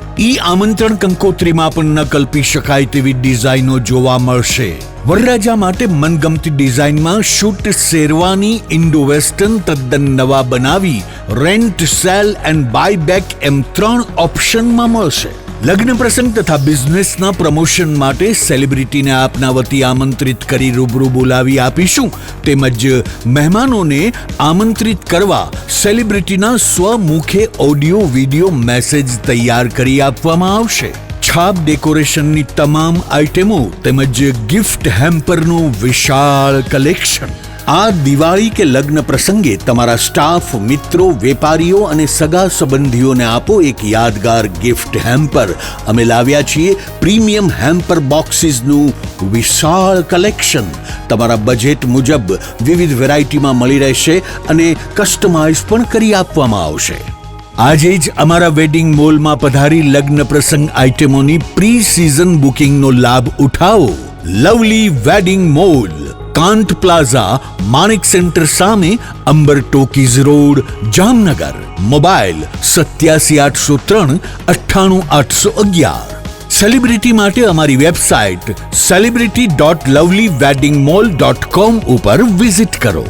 આમંત્રણ કંકોત્રીમાં પણ ન કલ્પી શકાય તેવી ડિઝાઇનો જોવા મળશે. વરરાજા માટે મનગમતી ડિઝાઇનમાં શૂટ શેરવાની ઇન્ડો વેસ્ટર્ન તદ્દન નવા બનાવી rent, sale and buy back એમ 3 ઓપ્શનમાં મળશે. લગ્ન પ્રસંગ તથા બિઝનેસના પ્રમોશન માટે સેલિબ્રિટીને આપના વતી આમંત્રિત કરી રૂબરૂ બોલાવી આપીશું. તેમજ મહેમાનોને આમંત્રિત કરવા સેલિબ્રિટીના સ્વમુખે ઓડિયો વિડિયો મેસેજ તૈયાર કરી આપવામાં આવશે. છાપ ડેકોરેશનની તમામ આઇટમો તેમજ ગિફ્ટ હેમ્પરનું વિશાળ કલેક્શન. આ દિવાળી કે લગ્ન પ્રસંગે તમારા સ્ટાફ, મિત્રો, વેપારીઓ અને સગા સંબંધીઓને આપો એક યાદગાર ગિફ્ટ હેમ્પર. અમે લાવ્યા છીએ પ્રીમિયમ હેમ્પર બોક્સીસનું વિશાળ કલેક્શન. તમારા બજેટ મુજબ વિવિધ વેરાયટીમાં મળી રહેશે અને કસ્ટમાઇઝ પણ કરી આપવામાં આવશે. આજે જ અમારા વેડિંગ મોલમાં પધારી લગ્ન પ્રસંગ આઇટમોની પ્રી સિઝન બુકિંગનો લાભ ઉઠાવો. Lovely wedding mall, Kant plaza, Manik centre સામે, Amber talkies road, Jamnagar. Mobile 8780398811. Celebrity માટે અમારી વેબસાઇટ celebrity.lovelyweddingmall.com ઉપર વિઝિટ કરો.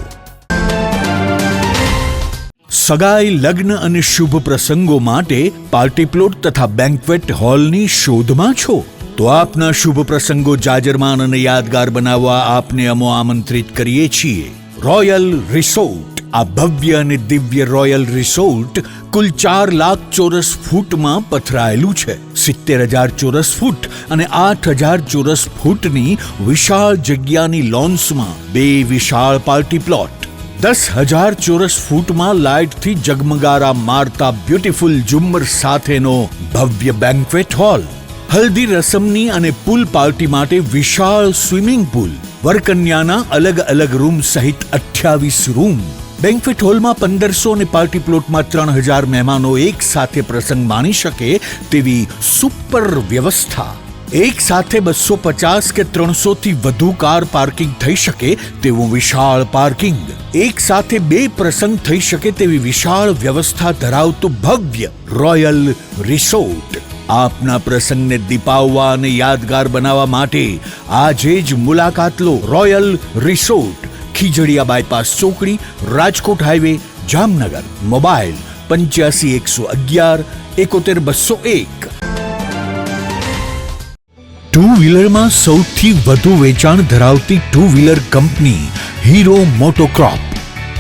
સગાઈ, લગ્ન અને શુભ પ્રસંગો માટે પાર્ટી પ્લોટ તથા બેન્ક્વેટ હોલની શોધમાં છો? તો આપના શુભ પ્રસંગો જાજરમાન અને યાદગાર બનાવવા આપને અમો આમંત્રિત કરીએ છીએ. Royal resort. આ ભવ્ય અને દિવ્ય રોયલ રિસોર્ટ કુલ 4 લાખ ચોરસ ફૂટમાં પથરાયેલું છે. 70,000 ચોરસ ફૂટ અને 8,000 ચોરસ ફૂટની વિશાળ જગ્યાની લોન્સમાં 2 વિશાળ પાર્ટી પ્લોટ, 10,000 ચોરસ ફૂટમાં લાઇટથી જગમગારા મારતા બ્યુટીફુલ ઝુમ્મર સાથેનો ભવ્ય બેન્ક્વેટ હોલ, હલ્દી રસમની અને પૂલ પાર્ટી માટે વિશાળ સ્વિમિંગ પૂલ, વરકન્યાના અલગ અલગ રૂમ સહિત 28 રૂમ. બેન્ક્વેટ હોલમાં 1500 અને પાર્ટી પ્લોટમાં 3,000 મહેમાનો એક સાથે પ્રસંગ માણી શકે તેવી સુપર વ્યવસ્થા. એક સાથે 250 કે 300 થી વધુ કાર પાર્કિંગ થઈ શકે તેવું વિશાળ પાર્કિંગ, એક સાથે 2 પ્રસંગ થઈ શકે તેવી વિશાળ વ્યવસ્થા ધરાવતું ભવ્ય રોયલ રિસોર્ટ. આપના પ્રસંગને દીપાવવા અને યાદગાર બનાવવા માટે આજે જ મુલાકાત લો. રોયલ રિસોર્ટ, ખીજડીયા બાયપાસ ચોકડી, Rajkot highway, Jamnagar. Mobile 85 111 71 201. Two વ્હીલરમાં સૌથી વધુ વેચાણ ધરાવતી two wheeler company Hero MotoCorp.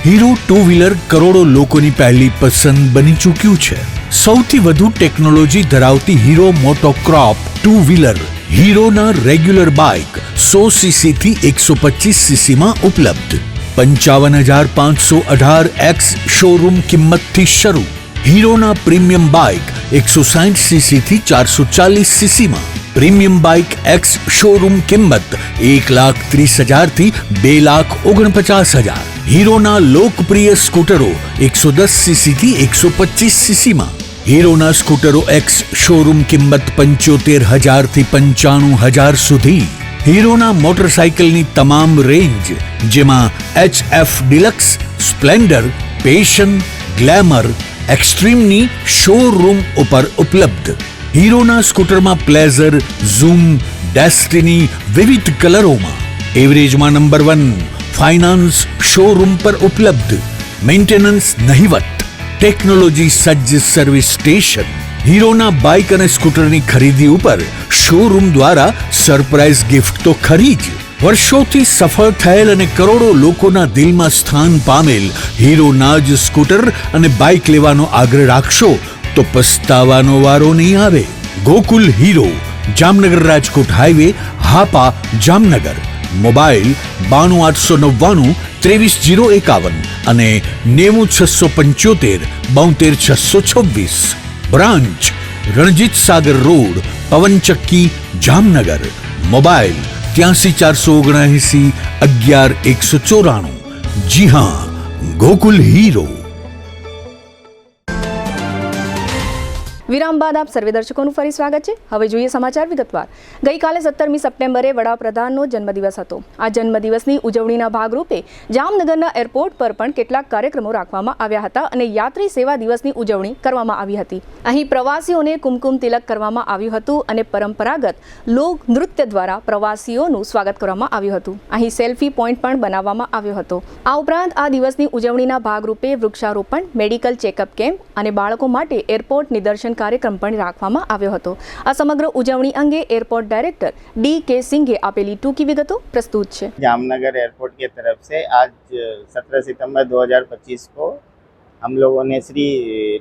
Hero two wheeler કરોડો લોકોની પહેલી પસંદ બની ચૂક્યું છે. સૌથી વધુ ટેકનોલોજી ધરાવતી હીરો મોટોક્રોપ ટુ વ્હીલર હીરોના રેગ્યુલર બાઇક 100 સીસી થી 125 સીસીમાં ઉપલબ્ધ. 55,518 શોરૂમ કિંમતથી શરૂ. હીરોના પ્રીમિયમ બાઇક 160 સીસી થી 440 સીસીમાં. પ્રીમિયમ બાઇક એક્સ શોરૂમ કિંમત 1,30,000 થી 2,49,000. હીરોના લોકપ્રિય સ્કૂટરો 110 સીસી થી 125 સીસીમાં. હીરોના સ્કૂટરો એક્સ શોરૂમ કિંમત 75,000 થી 95,000 સુધી. હીરોના મોટરસાઇકલની તમામ રેન્જ જેમાં HF deluxe, Splendor, Passion, Glamour, એક્સ્ટ્રીમની શોરૂમ ઉપર ઉપલબ્ધ. હીરોના સ્કૂટરમાં પ્લેઝર, ઝૂમ, ડેસ્ટિની વિવિધ કલરોમાં. એવરેજમાં નંબર 1. ફાઇનાન્સ શોરૂમ પર ઉપલબ્ધ. મેન્ટેનન્સ નહિવત. ટેકનોલોજી સજ્જ સર્વિસ સ્ટેશન. હીરોના બાઇક અને સ્કૂટરની ખરીદી ઉપર શોરૂમ દ્વારા સરપ્રાઇઝ ગિફ્ટ તો ખરી જ. વર્ષોથી સફળ થયેલ અને કરોડો લોકોના દિલમાં સ્થાન પામેલ હીરોના જ સ્કૂટર અને બાઇક લેવાનો આગ્રહ રાખશો તો પસ્તાવાનો વારો નહીં આવે. Gokul hero, Jamnagar Rajkot highway, Hapa, Jamnagar. Mobile 92 899 23 051 અને 90 675 72 626. Branch Ranjit Sagar road, પવનચક્કી, Jamnagar. Mobile 83 479 11 194. જી હા, ગોકુલ હીરો. વિરામ બાદ આપ સર્વે દર્શકોનું ફરી સ્વાગત છે. હવે જોઈએ સમાચાર વિગતવાર. ગઈકાલે 17મી સપ્ટેમ્બરે વડાપ્રધાનનો જન્મદિવસ હતો. આ જન્મદિવસની ઉજવણીના ભાગરૂપે જામનગરના એરપોર્ટ પર પણ કેટલાક કાર્યક્રમો રાખવામાં આવ્યા હતા અને યાત્રી સેવા દિવસની ઉજવણી કરવામાં આવી હતી. અહીં પ્રવાસીઓને કુમકુમ તિલક કરવામાં આવ્યું હતું અને પરંપરાગત લોક નૃત્ય દ્વારા પ્રવાસીઓનું સ્વાગત કરવામાં આવ્યું હતું. અહીં સેલ્ફી પોઈન્ટ પણ બનાવવામાં આવ્યો હતો. આ ઉપરાંત આ દિવસની ઉજવણીના ભાગરૂપે વૃક્ષારોપણ, મેડિકલ ચેકઅપ કેમ્પ અને બાળકો માટે એરપોર્ટ નિદર્શન કાર્યક્રમ પણ રાખવામાં આવ્યો હતો. આ સમગ્ર ઉજવણી અંગે એરपोर्ट डायरेक्टर D.K. सिंघे आपेली टूकी विगतों प्रस्तुत है. जामनगर एयरपोर्ट की तरफ से आज 17 सितंबर 2025 को हम लोगों ने श्री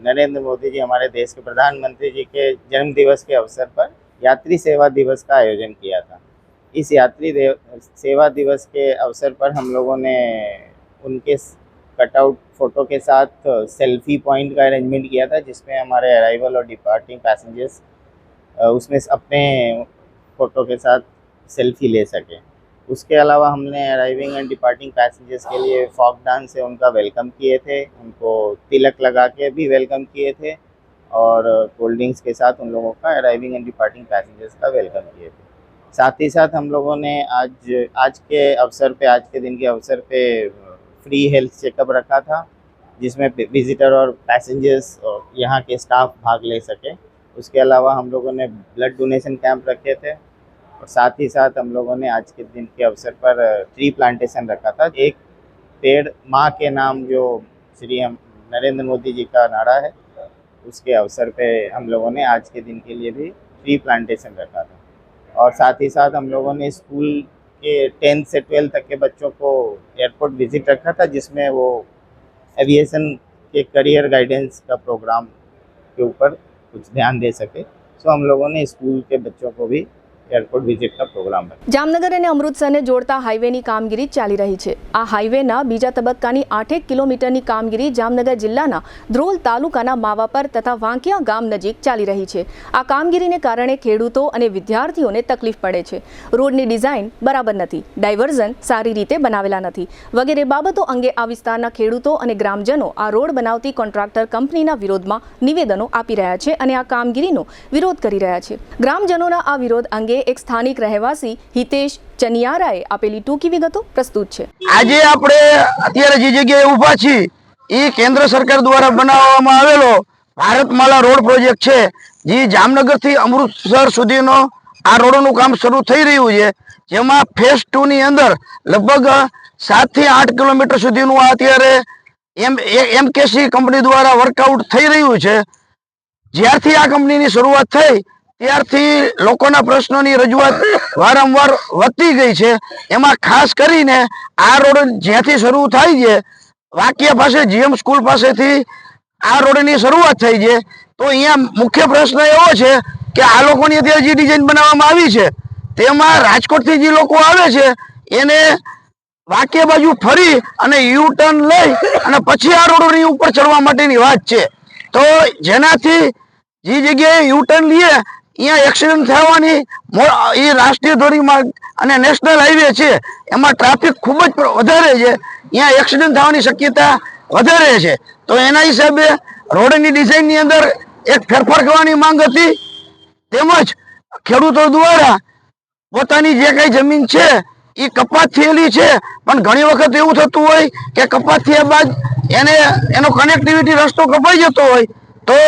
नरेंद्र मोदी जी, हमारे देश के प्रधानमंत्री जी के जन्म दिवस के अवसर पर यात्री सेवा दिवस का आयोजन किया था. इस यात्री सेवा दिवस के अवसर पर हम लोगों ने उनके कटआउट फोटो के साथ सेल्फी पॉइंट का अरेंजमेंट किया था, जिसमें हमारे अराइवल और डिपार्टिंग पैसेंजर्स उसमें अपने फ़ोटो के साथ सेल्फी ले सकें. उसके अलावा हमने अराइविंग एंड डिपार्टिंग पैसेंजर्स के लिए फॉक डांस से उनका वेलकम किए थे, उनको तिलक लगा के भी वेलकम किए थे और कोल्ड ड्रिंक्स के साथ उन लोगों का अराइविंग एंड डिपार्टिंग पैसेंजर्स का वेलकम किए थे. साथ ही साथ हम लोगों ने आज के दिन के अवसर पे फ्री हेल्थ चेकअप रखा था, जिसमें विजिटर और पैसेंजर्स और यहाँ के स्टाफ भाग ले सके। उसके अलावा हम लोगों ने ब्लड डोनेशन कैंप रखे थे और साथ ही साथ हम लोगों ने आज के दिन के अवसर पर ट्री प्लांटेशन रखा था। एक पेड़ माँ के नाम, जो श्री हम नरेंद्र मोदी जी का नारा है, उसके अवसर पे हम लोगों ने आज के दिन के लिए भी ट्री प्लांटेशन रखा था। और साथ ही साथ हम लोगों ने स्कूल के 10th से 12th तक के बच्चों को एयरपोर्ट विजिट रखा था, जिसमें वो एविएशन के करियर गाइडेंस का प्रोग्राम के ऊपर कुछ ध्यान दे सके। सो हम लोगों ने स्कूल के बच्चों को भी એરપોર્ટ વિઝિટ કા પ્રોગ્રામ છે। જામનગર અને અમૃતસરને જોડતા હાઈવેની કામગીરી ચાલી રહી છે। આ હાઈવેના બીજા તબક્કાની 8 કિલોમીટરની કામગીરી જામનગર જિલ્લાના ધ્રોલ તાલુકાના માવાપર તથા વાંકિયા ગામ નજીક ચાલી રહી છે। આ કામગીરીને કારણે ખેડૂતો અને વિદ્યાર્થીઓને તકલીફ પડે છે। રોડની ડિઝાઇન બરાબર નથી, ડાયવર્ઝન સારી રીતે બનાવેલા નથી વગેરે બાબતો અંગે આ વિસ્તારના ખેડૂતો અને ગ્રામજનો આ રોડ બનાવતી કોન્ટ્રાક્ટર કંપનીના વિરોધમાં નિવેદનો આપી રહ્યા છે અને આ કામગીરીનો વિરોધ કરી રહ્યા છે। ગ્રામજનોના આ વિરોધ અંગે એક સ્થાનિક રહેવાસી હિતેશ ચનિયારાએ આપેલી ટૂંકી વિગતો પ્રસ્તુત છે। આજે આપણે અત્યારે જે જગ્યાએ ઊભા છીએ એ કેન્દ્ર સરકાર દ્વારા બનાવવામાં આવેલો ભારતમાલા રોડ પ્રોજેક્ટ છે, જે જામનગરથી અમૃતસર સુધીનો આ રોડનું કામ શરૂ થઈ રહ્યું છે, જેમાં ફેઝ 2 ની અંદર લગભગ 7 થી 8 કિલોમીટર સુધીનું અત્યારે એમકેસી કંપની દ્વારા વર્કઆઉટ થઈ રહ્યું છે। જ્યારથી આ કંપનીની શરૂઆત થઈ ત્યારથી લોકોના પ્રશ્નોની રજૂઆત વારંવાર વધતી ગઈ છે। એમાં ખાસ કરીને આ રોડ જ્યાંથી શરૂ થાય છે, વાંકિયા પાસે જીએમ સ્કૂલ પાસેથી આ રોડની શરૂઆત થઈ છે, તો અહીંયા મુખ્ય પ્રશ્ન એવો છે કે આ લોકોની અત્યારે જે ડિઝાઇન બનાવવામાં આવી છે તેમાં રાજકોટથી જે લોકો આવે છે એને વાંકિયા બાજુ ફરી અને યુ ટર્ન લઈ અને પછી આ રોડની ઉપર ચડવા માટેની વાત છે। તો જેનાથી જે જગ્યાએ યુ ટર્ન લઈએ અહીંયા એક્સિડન્ટ થવાની એ રાષ્ટ્રીય ધોરીમાર્ગ અને નેશનલ હાઈવે છે, એમાં ટ્રાફિક ખૂબ જ વધારે છે, અહીંયા એક્સિડન્ટ થવાની શક્યતા વધારે છે। તો એના હિસાબે રોડની ડિઝાઇનની અંદર એક ફેરફાર કરવાની માંગ હતી। તેમજ ખેડૂતો દ્વારા પોતાની જે કઈ જમીન છે એ કપાત થયેલી છે, પણ ઘણી વખત એવું થતું હોય કે કપાત થયા બાદ એનો કનેક્ટિવિટી રસ્તો કપાઈ જતો હોય તો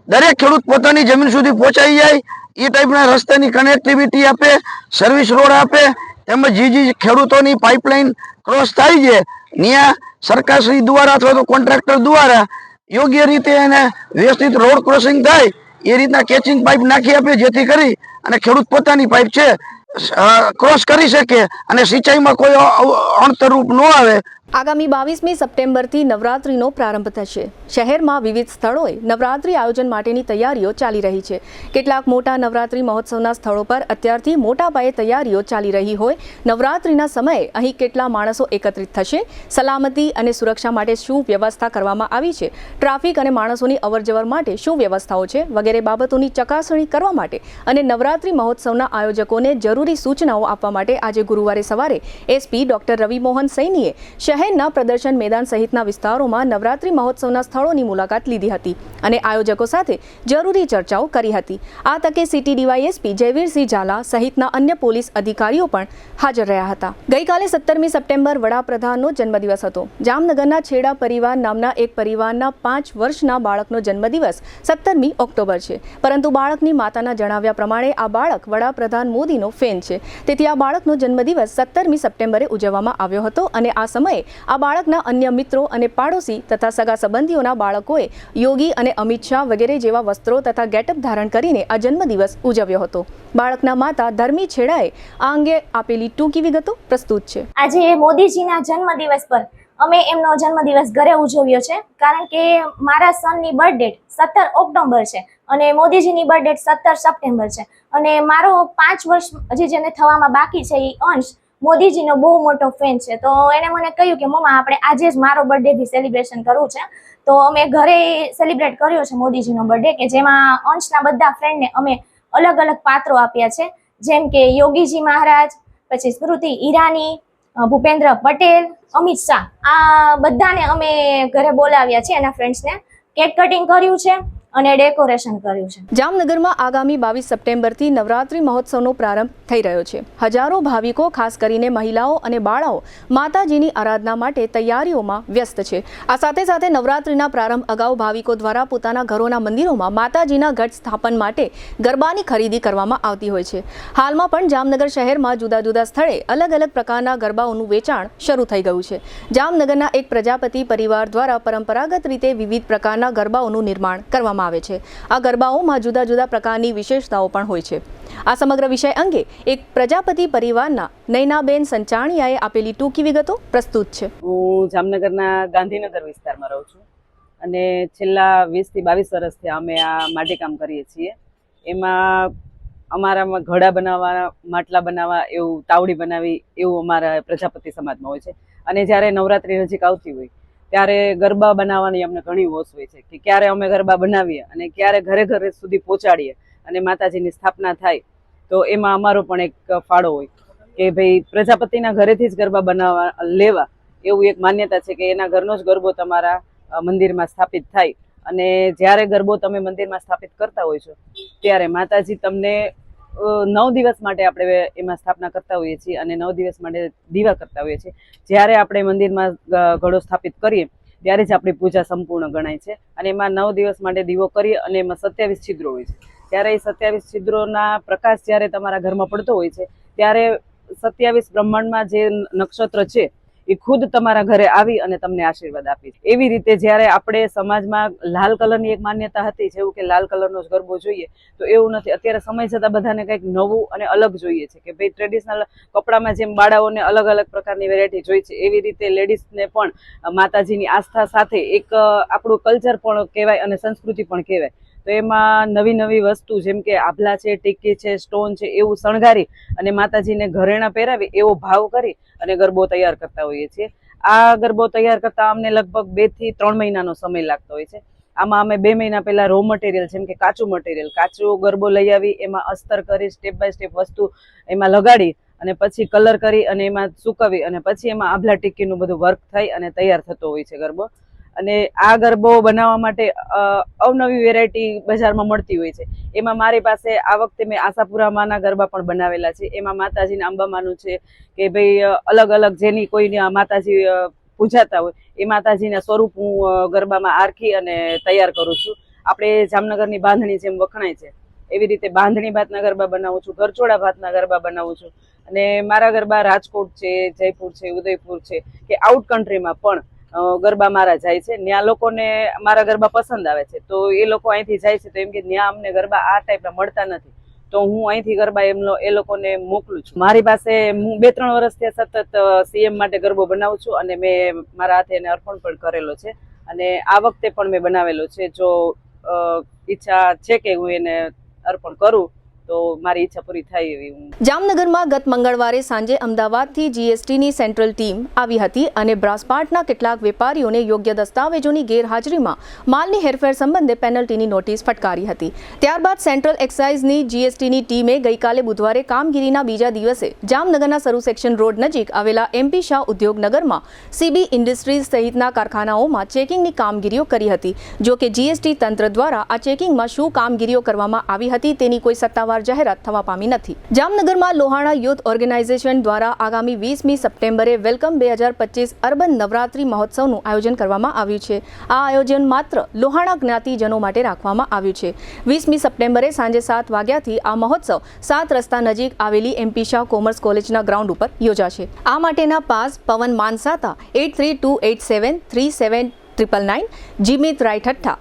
દરેક ખેડૂત પોતાની જમીન સુધી પહોંચાઈ જાય એ ટાઈપના રસ્તાની કનેક્ટિવિટી આપે, સર્વિસ રોડ આપે, તેમજ જે ખેડૂતોની પાઇપલાઇન ક્રોસ થાય છે ત્યાં સરકારશ્રી દ્વારા અથવા તો કોન્ટ્રાક્ટર દ્વારા યોગ્ય રીતે એને વ્યવસ્થિત રોડ ક્રોસિંગ થાય એ રીતના કેચિંગ પાઇપ નાખી આપે, જેથી કરી અને ખેડૂત પોતાની પાઇપ છે ક્રોસ કરી શકે અને સિંચાઈમાં કોઈ અણતરરૂપ ન આવે। આગામી 22મી સપ્ટેમ્બરથી નવરાત્રિનો પ્રારંભ થશે। શહેરમાં વિવિધ સ્થળોએ નવરાત્રિ આયોજન માટેની તૈયારીઓ ચાલી રહી છે। કેટલાક મોટા નવરાત્રિ મહોત્સવના સ્થળો પર અત્યારથી મોટા પાયે તૈયારીઓ ચાલી રહી હોય। નવરાત્રિના સમયે અહીં કેટલા માણસો એકત્રિત થશે, સલામતી અને સુરક્ષા માટે શું વ્યવસ્થા કરવામાં આવી છે, ટ્રાફિક અને માણસોની અવરજવર માટે શું વ્યવસ્થાઓ છે વગેરે બાબતોની ચકાસણી કરવા માટે અને નવરાત્રિ મહોત્સવના આયોજકોને જરૂરી સૂચનાઓ આપવા માટે આજે ગુરુવારે સવારે એસપી ડોક્ટર રવિ મોહન સૈનીએ શહેરના પ્રદર્શન મેદાન સહિતના વિસ્તારોમાં નવરાત્રિ મહોત્સવના સ્થળોની મુલાકાત લીધી હતી અને આયોજકો સાથે જરૂરી ચર્ચાઓ કરી હતી। આ તકે સિટી ડીવાયએસપી જયવીરસિંહ ઝાલા સહિતના અન્ય પોલીસ અધિકારીઓ પણ હાજર રહ્યા હતા। ગઈકાલે 17મી સપ્ટેમ્બર વડાપ્રધાનનો જન્મદિવસ હતો। જામનગરના છેડા પરિવાર નામના એક પરિવારના 5 વર્ષના બાળકનો જન્મદિવસ 17મી ઓક્ટોબર છે, પરંતુ બાળકની માતાના જણાવ્યા પ્રમાણે આ બાળક વડાપ્રધાન મોદીનો ફેન છે, તેથી આ બાળકનો જન્મદિવસ 17મી સપ્ટેમ્બરે ઉજવવામાં આવ્યો હતો અને આ સમયે આ બાળકના અન્ય મિત્રો અને પાડોશી તથા સગા સંબંધીઓના બાળકોએ યોગી અને અમિત શાહ વગેરે જેવા વસ્ત્રો તથા ગેટઅપ ધારણ કરીને આ જન્મદિવસ ઉજવ્યો હતો। બાળકના માતા ધર્મી છેડાએ આ અંગે આપેલી ટૂંકી વિગતો પ્રસ્તુત છે। આજે મોદીજીના જન્મદિવસ પર અમે એમનો જન્મદિવસ ઘરે ઉજવ્યો છે, કારણ કે મારા સનની બર્થડેટ 17 ઓક્ટોબર છે અને મોદીજીની બર્થડેટ 17 સપ્ટેમ્બર છે અને મારો 5 વર્ષ હજી જેને થવામાં બાકી છે એ અંશ મોદીજીનો બહુ મોટો ફેન છે। તો એને મને કહ્યું કે મમ્મા આપણે આજે જ મારો બર્થડે બી સેલિબ્રેશન કરવું છે, તો અમે ઘરે સેલિબ્રેટ કર્યો છે મોદીજીનો બર્થડે, કે જેમાં અંશના બધા ફ્રેન્ડને અમે અલગ અલગ પાત્રો આપ્યા છે, જેમ કે યોગીજી મહારાજ, પછી સ્મૃતિ ઈરાની, ભૂપેન્દ્ર પટેલ, અમિત શાહ, આ બધાને અમે ઘરે બોલાવ્યા છે, એના ફ્રેન્ડ્સને કેક કટિંગ કર્યું છે અને ડેકોરેશન કર્યું છે. જામનગરમાં આગામી 22 સપ્ટેમ્બરથી નવરાત્રી મહોત્સવનો પ્રારંભ થઈ રહ્યો છે. હજારો ભાવિકો, ખાસ કરીને મહિલાઓ અને બાળાઓ માતાજીની આરાધના માટે તૈયારીઓમાં વ્યસ્ત છે. આ સાથે સાથે નવરાત્રીના પ્રારંભ અગાઉ ભાવિકો દ્વારા પોતાના ઘરોના મંદિરોમાં માતાજીના ઘટ સ્થાપન માટે ગરબાની ખરીદી કરવામાં આવતી હોય છે. હાલમાં પણ જામનગર શહેરમાં જુદા જુદા સ્થળે અલગ અલગ પ્રકારના ગરબાઓનું વેચાણ શરૂ થઈ ગયું છે. જામનગરના એક પ્રજાપતિ પરિવાર દ્વારા પરંપરાગત રીતે વિવિધ પ્રકારના ગરબાઓનું નિર્માણ કરવામાં આવે છે. આ ગરબાઓમાં જુદા જુદા પ્રકારની વિશેષતાઓ પણ હોય છે. આ સમગ્ર વિષય અંગે એક પ્રજાપતિ પરિવારના નૈનાબેન સંચાણીયાએ આપેલી ટૂંકી વિગતો પ્રસ્તુત છે. હું જામનગરના ગાંધીનગર વિસ્તારમાં રહું છું અને છેલ્લા 20 થી 22 વર્ષથી અમે આ માટીકામ કરીએ છીએ. એમાં અમારામાં ઘડા બનાવવા, માટલા બનાવવા, એવું તાવડી બનાવી, એવું અમારા પ્રજાપતિ સમાજમાં હોય છે. અને જ્યારે નવરાત્રી નજીક આવતી હોય ત્યારે ગરબા બનાવવાની અમને ઘણી હોશ હોય છે કે ક્યારે અમે ગરબા બનાવીએ અને ક્યારે ઘરે ઘરે સુધી પહોંચાડીએ અને માતાજીની સ્થાપના થાય. તો એમાં અમારો પણ એક ફાળો હોય કે ભાઈ પ્રજાપતિના ઘરેથી જ ગરબા બનાવવા લેવા, એવું એક માન્યતા છે કે એના ઘરનો જ ગરબો તમારા મંદિરમાં સ્થાપિત થાય. અને જ્યારે ગરબો તમે મંદિરમાં સ્થાપિત કરતા હોય છો ત્યારે માતાજી તમને 9 દિવસ માટે આપણે એમાં સ્થાપના કરતા હોઈએ છીએ અને 9 દિવસ માટે દીવા કરતા હોઈએ છીએ. જ્યારે આપણે મંદિરમાં ઘડો સ્થાપિત કરીએ ત્યારે જ આપણી પૂજા સંપૂર્ણ ગણાય છે. અને એમાં 9 દિવસ માટે દીવો કરીએ અને એમાં 27 છિદ્રો હોય છે. ત્યારે એ 27 છિદ્રોના પ્રકાશ જ્યારે તમારા ઘરમાં પડતો હોય છે ત્યારે 27 બ્રહ્માંડમાં જે નક્ષત્ર છે એ ખુદ તમારા ઘરે આવી અને તમને આશીર્વાદ આપે. એવી રીતે જ્યારે આપણે સમાજમાં લાલ કલરની એક માન્યતા હતી, જેવું કે લાલ કલરનો જ ગરબો જોઈએ, તો એવું નથી. અત્યારે સમય જતાં બધાને કંઈક નવું અને અલગ જોઈએ છે કે ભાઈ ટ્રેડિશનલ કપડામાં જેમ બાળાઓને અલગ અલગ પ્રકારની વેરાયટી જોઈ છે, એવી રીતે લેડીઝને પણ માતાજીની આસ્થા સાથે એક આપણું કલ્ચર પણ કહેવાય અને સંસ્કૃતિ પણ કહેવાય. તો એમાં નવી નવી વસ્તુ જેમ કે આભલા છે, ટીકી છે, સ્ટોન છે, એવું શણગારી અને માતાજીને ઘરેણા પહેરાવી એવો ભાવ કરી અને ગરબો તૈયાર કરતા હોઈએ છીએ. આ ગરબો તૈયાર કરતા અમને લગભગ 2 થી 3 મહિનાનો સમય લાગતો હોય છે. આમાં અમે 2 મહિના પહેલા રો મટીરિયલ જેમ કે કાચો ગરબો લઈ આવી, એમાં અસ્તર કરી સ્ટેપ બાય સ્ટેપ વસ્તુ એમાં લગાડી અને પછી કલર કરી અને એમાં સૂકવી અને પછી એમાં આભલા ટીકીનું બધું વર્ક થઈ અને તૈયાર થતો હોય છે ગરબો. અને આ ગરબો બનાવવા માટે અવનવી વેરાયટી બજારમાં મળતી હોય છે. એમાં મારી પાસે આ વખતે મેં આશાપુરામાંના ગરબા પણ બનાવેલા છે. એમાં માતાજીના અંબામાનું છે કે ભાઈ અલગ અલગ જેની કોઈની માતાજી પૂજાતા હોય એ માતાજીના સ્વરૂપ હું ગરબામાં આરખી અને તૈયાર કરું છું. આપણે જામનગરની બાંધણી જેમ વખણાય છે એવી રીતે બાંધણી ભાતના ગરબા બનાવું છું, ગરચોડા ભાતના ગરબા બનાવું છું. અને મારા ગરબા રાજકોટ છે, જયપુર છે, ઉદયપુર છે કે આઉટ કન્ટ્રીમાં પણ ગરબા મારા જાય છે. ત્યાં લોકોને મારા ગરબા પસંદ આવે છે તો એ લોકો અહીંથી જાય છે તો એમ કે ત્યાં અમને ગરબા આ ટાઈપના મળતા નથી, તો હું અહીંથી ગરબા એ લોકોને મોકલું છું. મારી પાસે હું 2-3 વર્ષથી સતત સીએમ માટે ગરબો બનાવું છું અને મેં મારા હાથે એને અર્પણ પણ કરેલો છે અને આ વખતે પણ મેં બનાવેલો છે. જો ઈચ્છા છે કે હું એને અર્પણ કરું તો મારી ઈચ્છા પૂરી થાય એવી હું. જામનગરમાં ગત મંગળવારે સાંજે અમદાવાદથી જીએસટીની સેન્ટ્રલ ટીમ આવી હતી અને બ્રાસપાટના કેટલાક વેપારીઓને યોગ્ય દસ્તાવેજોની ગેરહાજરીમાં માલની હેરફેર સંબંધે પેનલ્ટીની નોટિસ ફટકારી હતી. ત્યારબાદ સેન્ટ્રલ એક્સાઇઝની જીએસટીની ટીમે ગઈકાલે બુધવારે કામગીરીના બીજા દિવસે જામનગરના સરુ સેક્શન રોડ નજીક આવેલા MP શાહ ઉદ્યોગનગરમાં CB ઇન્ડસ્ટ્રીઝ સહિતના કારખાનાઓમાં ચેકિંગની કામગીરીઓ કરી હતી. જો કે જીએસટી તંત્ર દ્વારા આ ચેકિંગમાં શું કામગીરીઓ કરવામાં આવી હતી તેની કોઈ સત્તાવાર જાહેરાત થવા પામી નથી. જામનગરમાં લોહાણા યુથ ઓર્ગેનાઇઝેશન દ્વારા આગામી 20મી સપ્ટેમ્બરે વેલકમ 2025 અર્બન નવરાત્રી મહોત્સવનું આયોજન કરવામાં આવ્યું છે. આ આયોજન માત્ર લોહાણા જ્ઞાતિજનો માટે રાખવામાં આવ્યું છે. 20મી સપ્ટેમ્બરે સાંજે 7 વાગ્યાથી આ મહોત્સવ 7 રસ્તા નજીક આવેલી MP શાહ કોમર્સ કોલેજના ગ્રાઉન્ડ ઉપર યોજાશે. આ માટેના પાસ પવન માનસાતા 8328737999, જીમિત રાયઠઠ્ઠા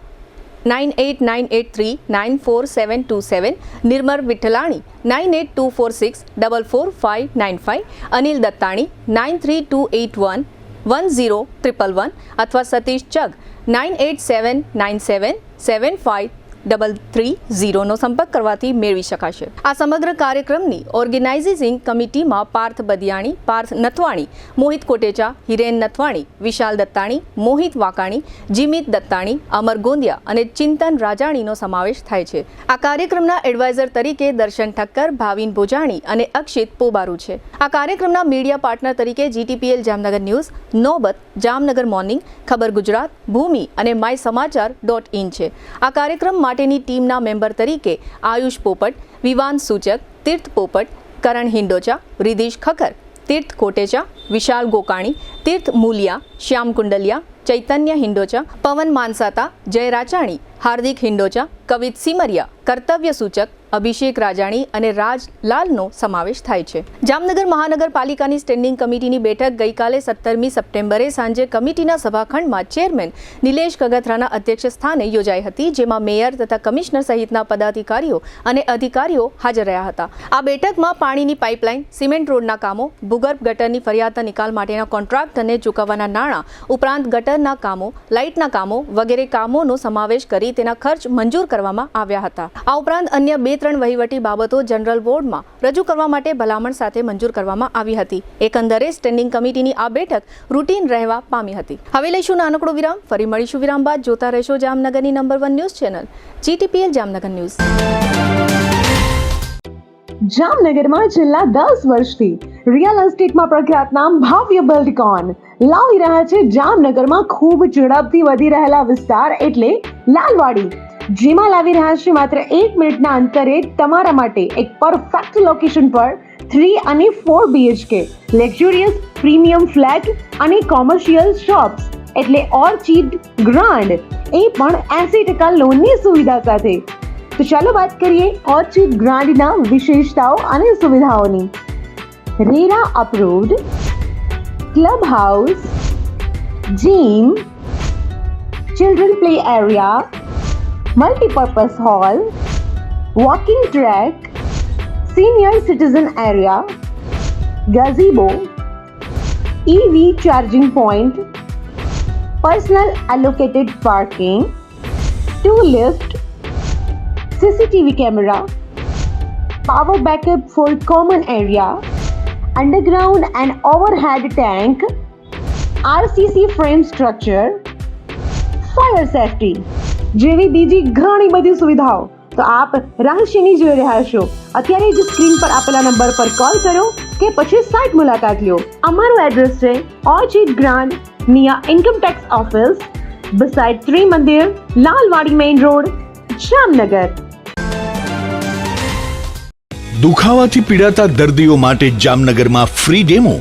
9898394727, નિર્મર વિઠ્ઠલાણી 9824644595, અનિલ દત્તાણી 9328110111 અથવા સતીશ ચગ 98797775 330 સંપર્ક કરવાથી મેળવી શકાશે. આ સમગ્ર કાર્યક્રમની ઓર્ગેનાઇઝિંગ કમિટીમાં પાર્થ બદિયાણી, પાર્થ નથવાણી, મોહિત કોટેચા, હિરેન નથવાણી, વિશાલ દત્તાણી, મોહિત વાકાણી, જીમિત દત્તાણી, અમર ગોંદિયા અને ચિંતન રાજાણીનો સમાવેશ થાય છે. આ કાર્યક્રમના એડવાઇઝર તરીકે દર્શન ઠક્કર, ભાવિન ભોજાણી અને અક્ષિત પોબારુ છે. આ કાર્યક્રમના મીડિયા પાર્ટનર તરીકે GTPL જામનગર ન્યૂઝ, નોબત, જામનગર મોર્નિંગ, ખબર ગુજરાત, ભૂમિ અને માય સમાચાર.in છે. આ કાર્યક્રમ માટેની ટીમના મેમ્બર તરીકે આયુષ પોપટ, વિવાન સૂચક, તીર્થ પોપટ, કરણ હિંડોચા, રિદીશ ખખર, તીર્થ કોટેચા, વિશાલ ગોકાણી, તીર્થ મૂલિયા, શ્યામ કુંડલિયા, ચૈતન્ય હિંડોચા, પવન માનસાતા, જય રાચાણી, હાર્દિક હિંડોચા, કવિત સિમરિયા, કર્તવ્ય સૂચક, અભિષેક રાજાણી અને રાજલાલનો સમાવેશ થાય છે. જામનગર મહાનગરપાલિકાની સ્ટેન્ડિંગ કમિટીની બેઠક ગઈકાલે 17મી સપ્ટેમ્બરે સાંજે કમિટીના સભાખંડમાં ચેરમેન નિલેશ કગથરાના અધ્યક્ષ સ્થાને યોજાઈ હતી, જેમાં મેયર તથા કમિશનર સહિતના પદાધિકારીઓ અને અધિકારીઓ હાજર રહ્યા હતા. આ બેઠકમાં પાણીની પાઇપલાઇન, સિમેન્ટ રોડના કામો, ભૂગર્ભ ગટરની ફરિયાદના નિકાલ માટેના કોન્ટ્રાક્ટરને ચૂકવવાના નાણાં ઉપરાંત ગટરના કામો, લાઇટના કામો વગેરે કામોનો સમાવેશ કરી તેના ખર્ચ મંજૂર કરવામાં આવ્યા હતા. આ ઉપરાંત અન્ય 2-3 વહીવટી બાબતો જનરલ બોર્ડમાં રજૂ કરવા માટે ભલામણ સાથે મંજૂર કરવામાં આવી હતી. એકંદરે સ્ટેન્ડિંગ કમિટીની આ બેઠક રૂટીન રહેવા પામી હતી. હવે લઈશું નાનકડો વિરામ. ફરી મળીશું વિરામ બાદ. જોતા રહેશો જામનગરની number 1 news channel GTPL Jamnagar news. જામનગરમાં છેલ્લા 10 વર્ષથી રિયલ એસ્ટેટમાં પ્રખ્યાત નામ ભાવ્ય બિલ્ડકોન લાવી રહ્યા છે જામનગરમાં ખૂબ ઝડપથી વધી રહેલા વિસ્તાર એટલે લાલવાડી, જેમાં લાવી રહ્યા છે માત્ર 1 મિનિટના અંતરે તમારા માટે એક પરફેક્ટ લોકેશન પર 3 અને 4 BHK લક્ઝુરિયસ પ્રીમિયમ ફ્લેટ અને કોમર્શિયલ શોપ્સ એટલે ઓર્ચિડ ગ્રાન્ડ, એ પણ 80% લોનની સુવિધા સાથે. તો ચાલો વાત કરીએ ઓર્ચિડ ગ્રાન્ડના વિશેષતાઓ અને સુવિધાઓની. RERA approved, club house, gym, children play area, multipurpose hall, walking track, senior citizen area, gazebo, EV charging point, personal allocated parking, 2 lift, CCTV camera, power backup for common area, underground and overhead tank, RCC frame structure, fire safety જેવી બીજી ઘણી બધી સુવિધાઓ. તો આપ રાશિની જોઈ રહ્યા છો. અત્યારે જ સ્ક્રીન પર આપેલા નંબર પર કોલ કરો કે પછી સાઇટ મુલાકાત લો. અમારું એડ્રેસ છે orchid grand near income tax office, beside ત્રી મંદિર, લાલવાડી મેઇન રોડ, જામનગર. દુખાવાથી પીડાતા દર્દીઓ માટે જામનગરમાં ફ્રી ડેમો.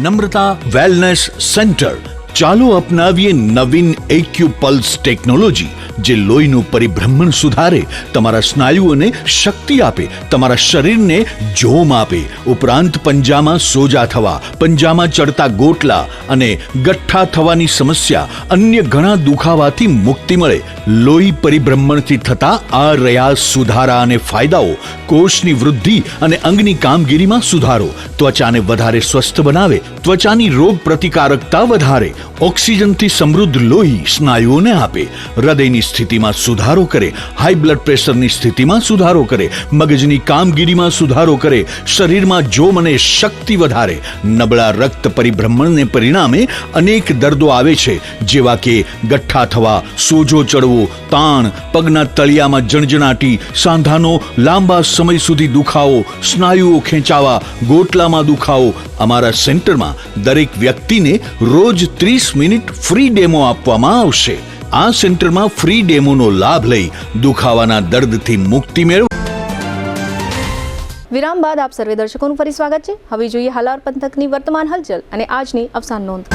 નમ્રતા વેલનેસ સેન્ટર. ચાલો અપનાવીએ નવીન એક્યુપલ્સ ટેકનોલોજી, જે લોહીનું પરિભ્રમણ સુધારે, તમારા સ્નાયુઓને શક્તિ આપે, તમારા શરીરને જોમ આપે. ઉપરાંત પંજામાં સોજા થવા, પંજામાં ચડતા ગોટલા અને ગઠ્ઠા થવાની સમસ્યા, અન્ય ઘણા દુખાવાથી મુક્તિ મળે. લોહી પરિભ્રમણથી થતા આ રહ્યા સુધારા અને ફાયદાઓ. કોષની વૃદ્ધિ અને અંગની કામગીરીમાં સુધારો, ત્વચાને વધારે સ્વસ્થ બનાવે, ત્વચાની રોગ પ્રતિકારકતા વધારે, ઓક્સિજનથી સમૃદ્ધ લોહી સ્નાયુઓને આપે, હૃદયની સ્થિતિમાં સુધારો કરે, હાઈ બ્લડ પ્રેશરની સ્થિતિમાં સુધારો કરે, મગજની કામગીરીમાં સુધારો કરે, શરીરમાં જોમ અને શક્તિ વધારે. નબળા રક્ત પરિભ્રમણને પરિણામે અનેક દર્દો આવે છે, જેવા કે ગઠ્ઠા થવા, સોજો ચડવો, તાણ, પગના તળિયામાં જણજણાટી, સાંધાનો લાંબા સમય સુધી દુખાવો, સ્નાયુઓ ખેંચાવા, ગોટલામાં દુખાવો. અમારા સેન્ટરમાં દરેક વ્યક્તિને રોજ 30 મિનિટ ફ્રી ડેમો આપવામાં આવશે. આ સેન્ટરમાં ફ્રી ડેમોનો લાભ લઈ દુખાવાના દર્દથી મુક્તિ મેળવો. વિરામ બાદ આપ સર્વે દર્શકોનું ફરી સ્વાગત છે. હવે જોઈએ હાલાર પંથકની વર્તમાન હલચલ અને આજની અવસાન નોંધ.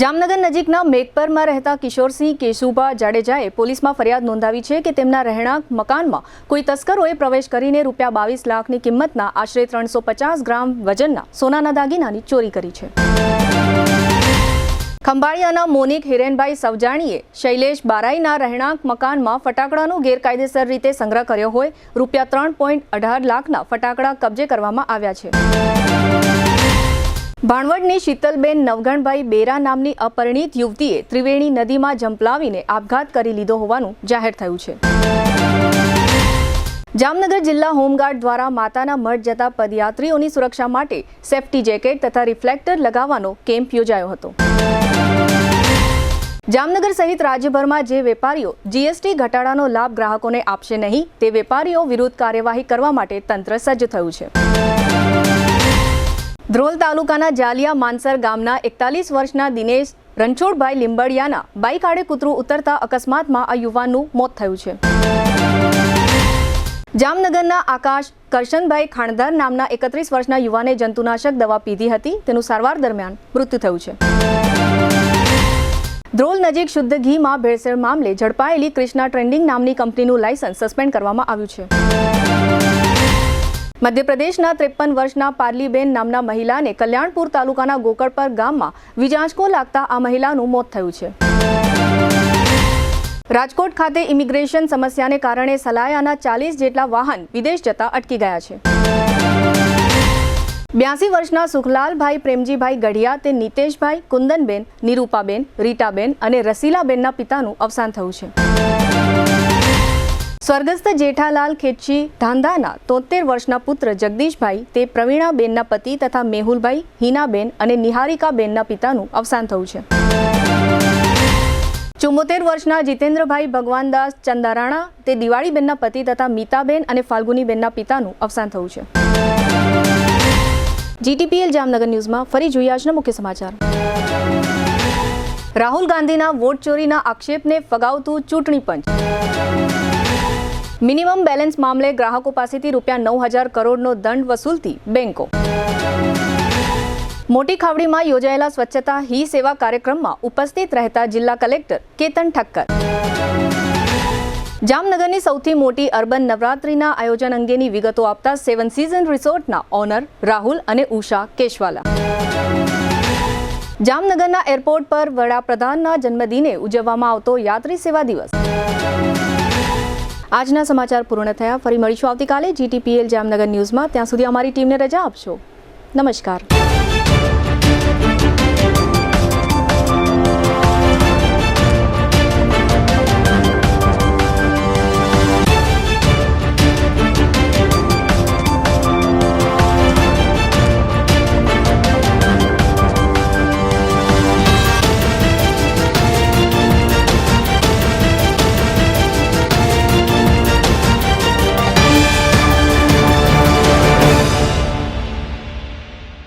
જામનગર નજીકના મેઘપરમાં રહેતા કિશોરસિંહ કેશુભા જાડેજાએ પોલીસમાં ફરિયાદ નોંધાવી છે કે તેમના રહેણાંક મકાનમાં કોઈ તસ્કરોએ પ્રવેશ કરીને રૂપિયા 22 લાખની કિંમતના આશરે 350 ગ્રામ વજનના સોનાના દાગીનાની ચોરી કરી છે. ખંભાળિયાના મોનિક હિરેનભાઈ સવજાણીએ શૈલેષ બારાઈના રહેણાંક મકાનમાં ફટાકડાનો ગેરકાયદેસર રીતે સંગ્રહ કર્યો હોય રૂપિયા 3.18 લાખના ફટાકડા કબજે કરવામાં આવ્યા છે. ભાણવડની શીતલબેન નવગણભાઈ બેરા નામની અપરિણીત યુવતીએ ત્રિવેણી નદીમાં ઝંપલાવીને આપઘાત કરી લીધો હોવાનું જાહેર થયું છે. જામનગર જિલ્લા હોમગાર્ડ દ્વારા માતાના મઢ જતા પદયાત્રીઓની સુરક્ષા માટે સેફટી જેકેટ તથા રિફ્લેક્ટર લગાવવાનો કેમ્પ યોજાયો હતો. જામનગર સહિત રાજ્યભરમાં જે વેપારીઓ જીએસટી ઘટાડાનો લાભ ગ્રાહકોને આપશે નહીં તે વેપારીઓ વિરુદ્ધ કાર્યવાહી કરવા માટે તંત્ર સજ્જ થયું છે. ધ્રોલ તાલુકાના જાલિયા માનસર ગામના 41 વર્ષના દિનેશ રણછોડભાઈ લીંબડિયાના બાઇક આડે કૂતરું ઉતરતા અકસ્માતમાં આ યુવાનનું મોત થયું છે. જામનગરના આકાશ કરશનભાઈ ખાણદાર નામના 31 વર્ષના યુવાને જંતુનાશક દવા પીધી હતી. તેનું સારવાર દરમિયાન મૃત્યુ થયું છે. ધ્રોલ નજીક શુદ્ધ ઘીમાં ભેળસેળ મામલે ઝડપાયેલી ક્રિષ્ના ટ્રેન્ડિંગ નામની કંપનીનું લાયસન્સ સસ્પેન્ડ કરવામાં આવ્યું છે. મધ્યપ્રદેશના 53 વર્ષના પાર્લીબેન નામના મહિલાને કલ્યાણપુર તાલુકાના ગોકળપર ગામમાં વીજાંચકો લાગતા આ મહિલાનું મોત થયું છે. રાજકોટ ખાતે ઇમિગ્રેશન સમસ્યાને કારણે સલાયાના 40 જેટલા વાહન વિદેશ જતા અટકી ગયા છે. 82 વર્ષના સુખલાલભાઈ પ્રેમજીભાઈ ગઢિયા તે નીતેશભાઈ, કુંદનબેન, નિરૂપાબેન, રીટાબેન અને રસીલાબેનના પિતાનું અવસાન થયું છે. સ્વર્ગસ્થ જેઠાલાલ ખેતશી ધાંધાના 73 વર્ષના પુત્ર જગદીશભાઈ તે પ્રવીણાબેનના પતિ તથા મેહુલભાઈ, હિનાબેન અને નિહારિકાબેનના પિતાનું અવસાન થયું છે. 74 વર્ષના જીતેન્દ્રભાઈ ભગવાનદાસ ચંદારાણા તે દિવાળીબેનના પતિ તથા મીતાબેન અને ફાલ્ગુનીબેનના પિતાનું અવસાન થયું છે. GTPL જામનગર ન્યૂઝમાં ફરી જોઈએ આજના મુખ્ય સમાચાર. રાહુલ ગાંધીના વોટ ચોરીના આક્ષેપને ફગાવતું ચૂંટણી પંચ. મિનિમમ બેલેન્સ મામલે ગ્રાહકો પાસેથી ₹9,000 કરોડનો દંડ વસૂલતી બેંકો. મોટી ખાવડીમાં યોજાયેલા સ્વચ્છતા હી સેવા કાર્યક્રમમાં ઉપસ્થિત રહેતા જિલ્લા કલેક્ટર કેતન ઠક્કર. જામનગરની સૌથી મોટી અર્બન નવરાત્રિના આયોજન અંગેની વિગતો આપતા 7 સીઝન રિસોર્ટના ઓનર રાહુલ અને ઉષા કેશવાલા. જામનગરના એરપોર્ટ પર વડાપ્રધાનના જન્મદિને ઉજવવામાં આવતો યાત્રી સેવા દિવસ. આજના સમાચાર પૂર્ણ થયા. ફરી મળીશું આવતીકાલે GTPL જામનગર ન્યૂઝમાં. ત્યાં સુધી અમારી ટીમને રજા આપશો. નમસ્કાર.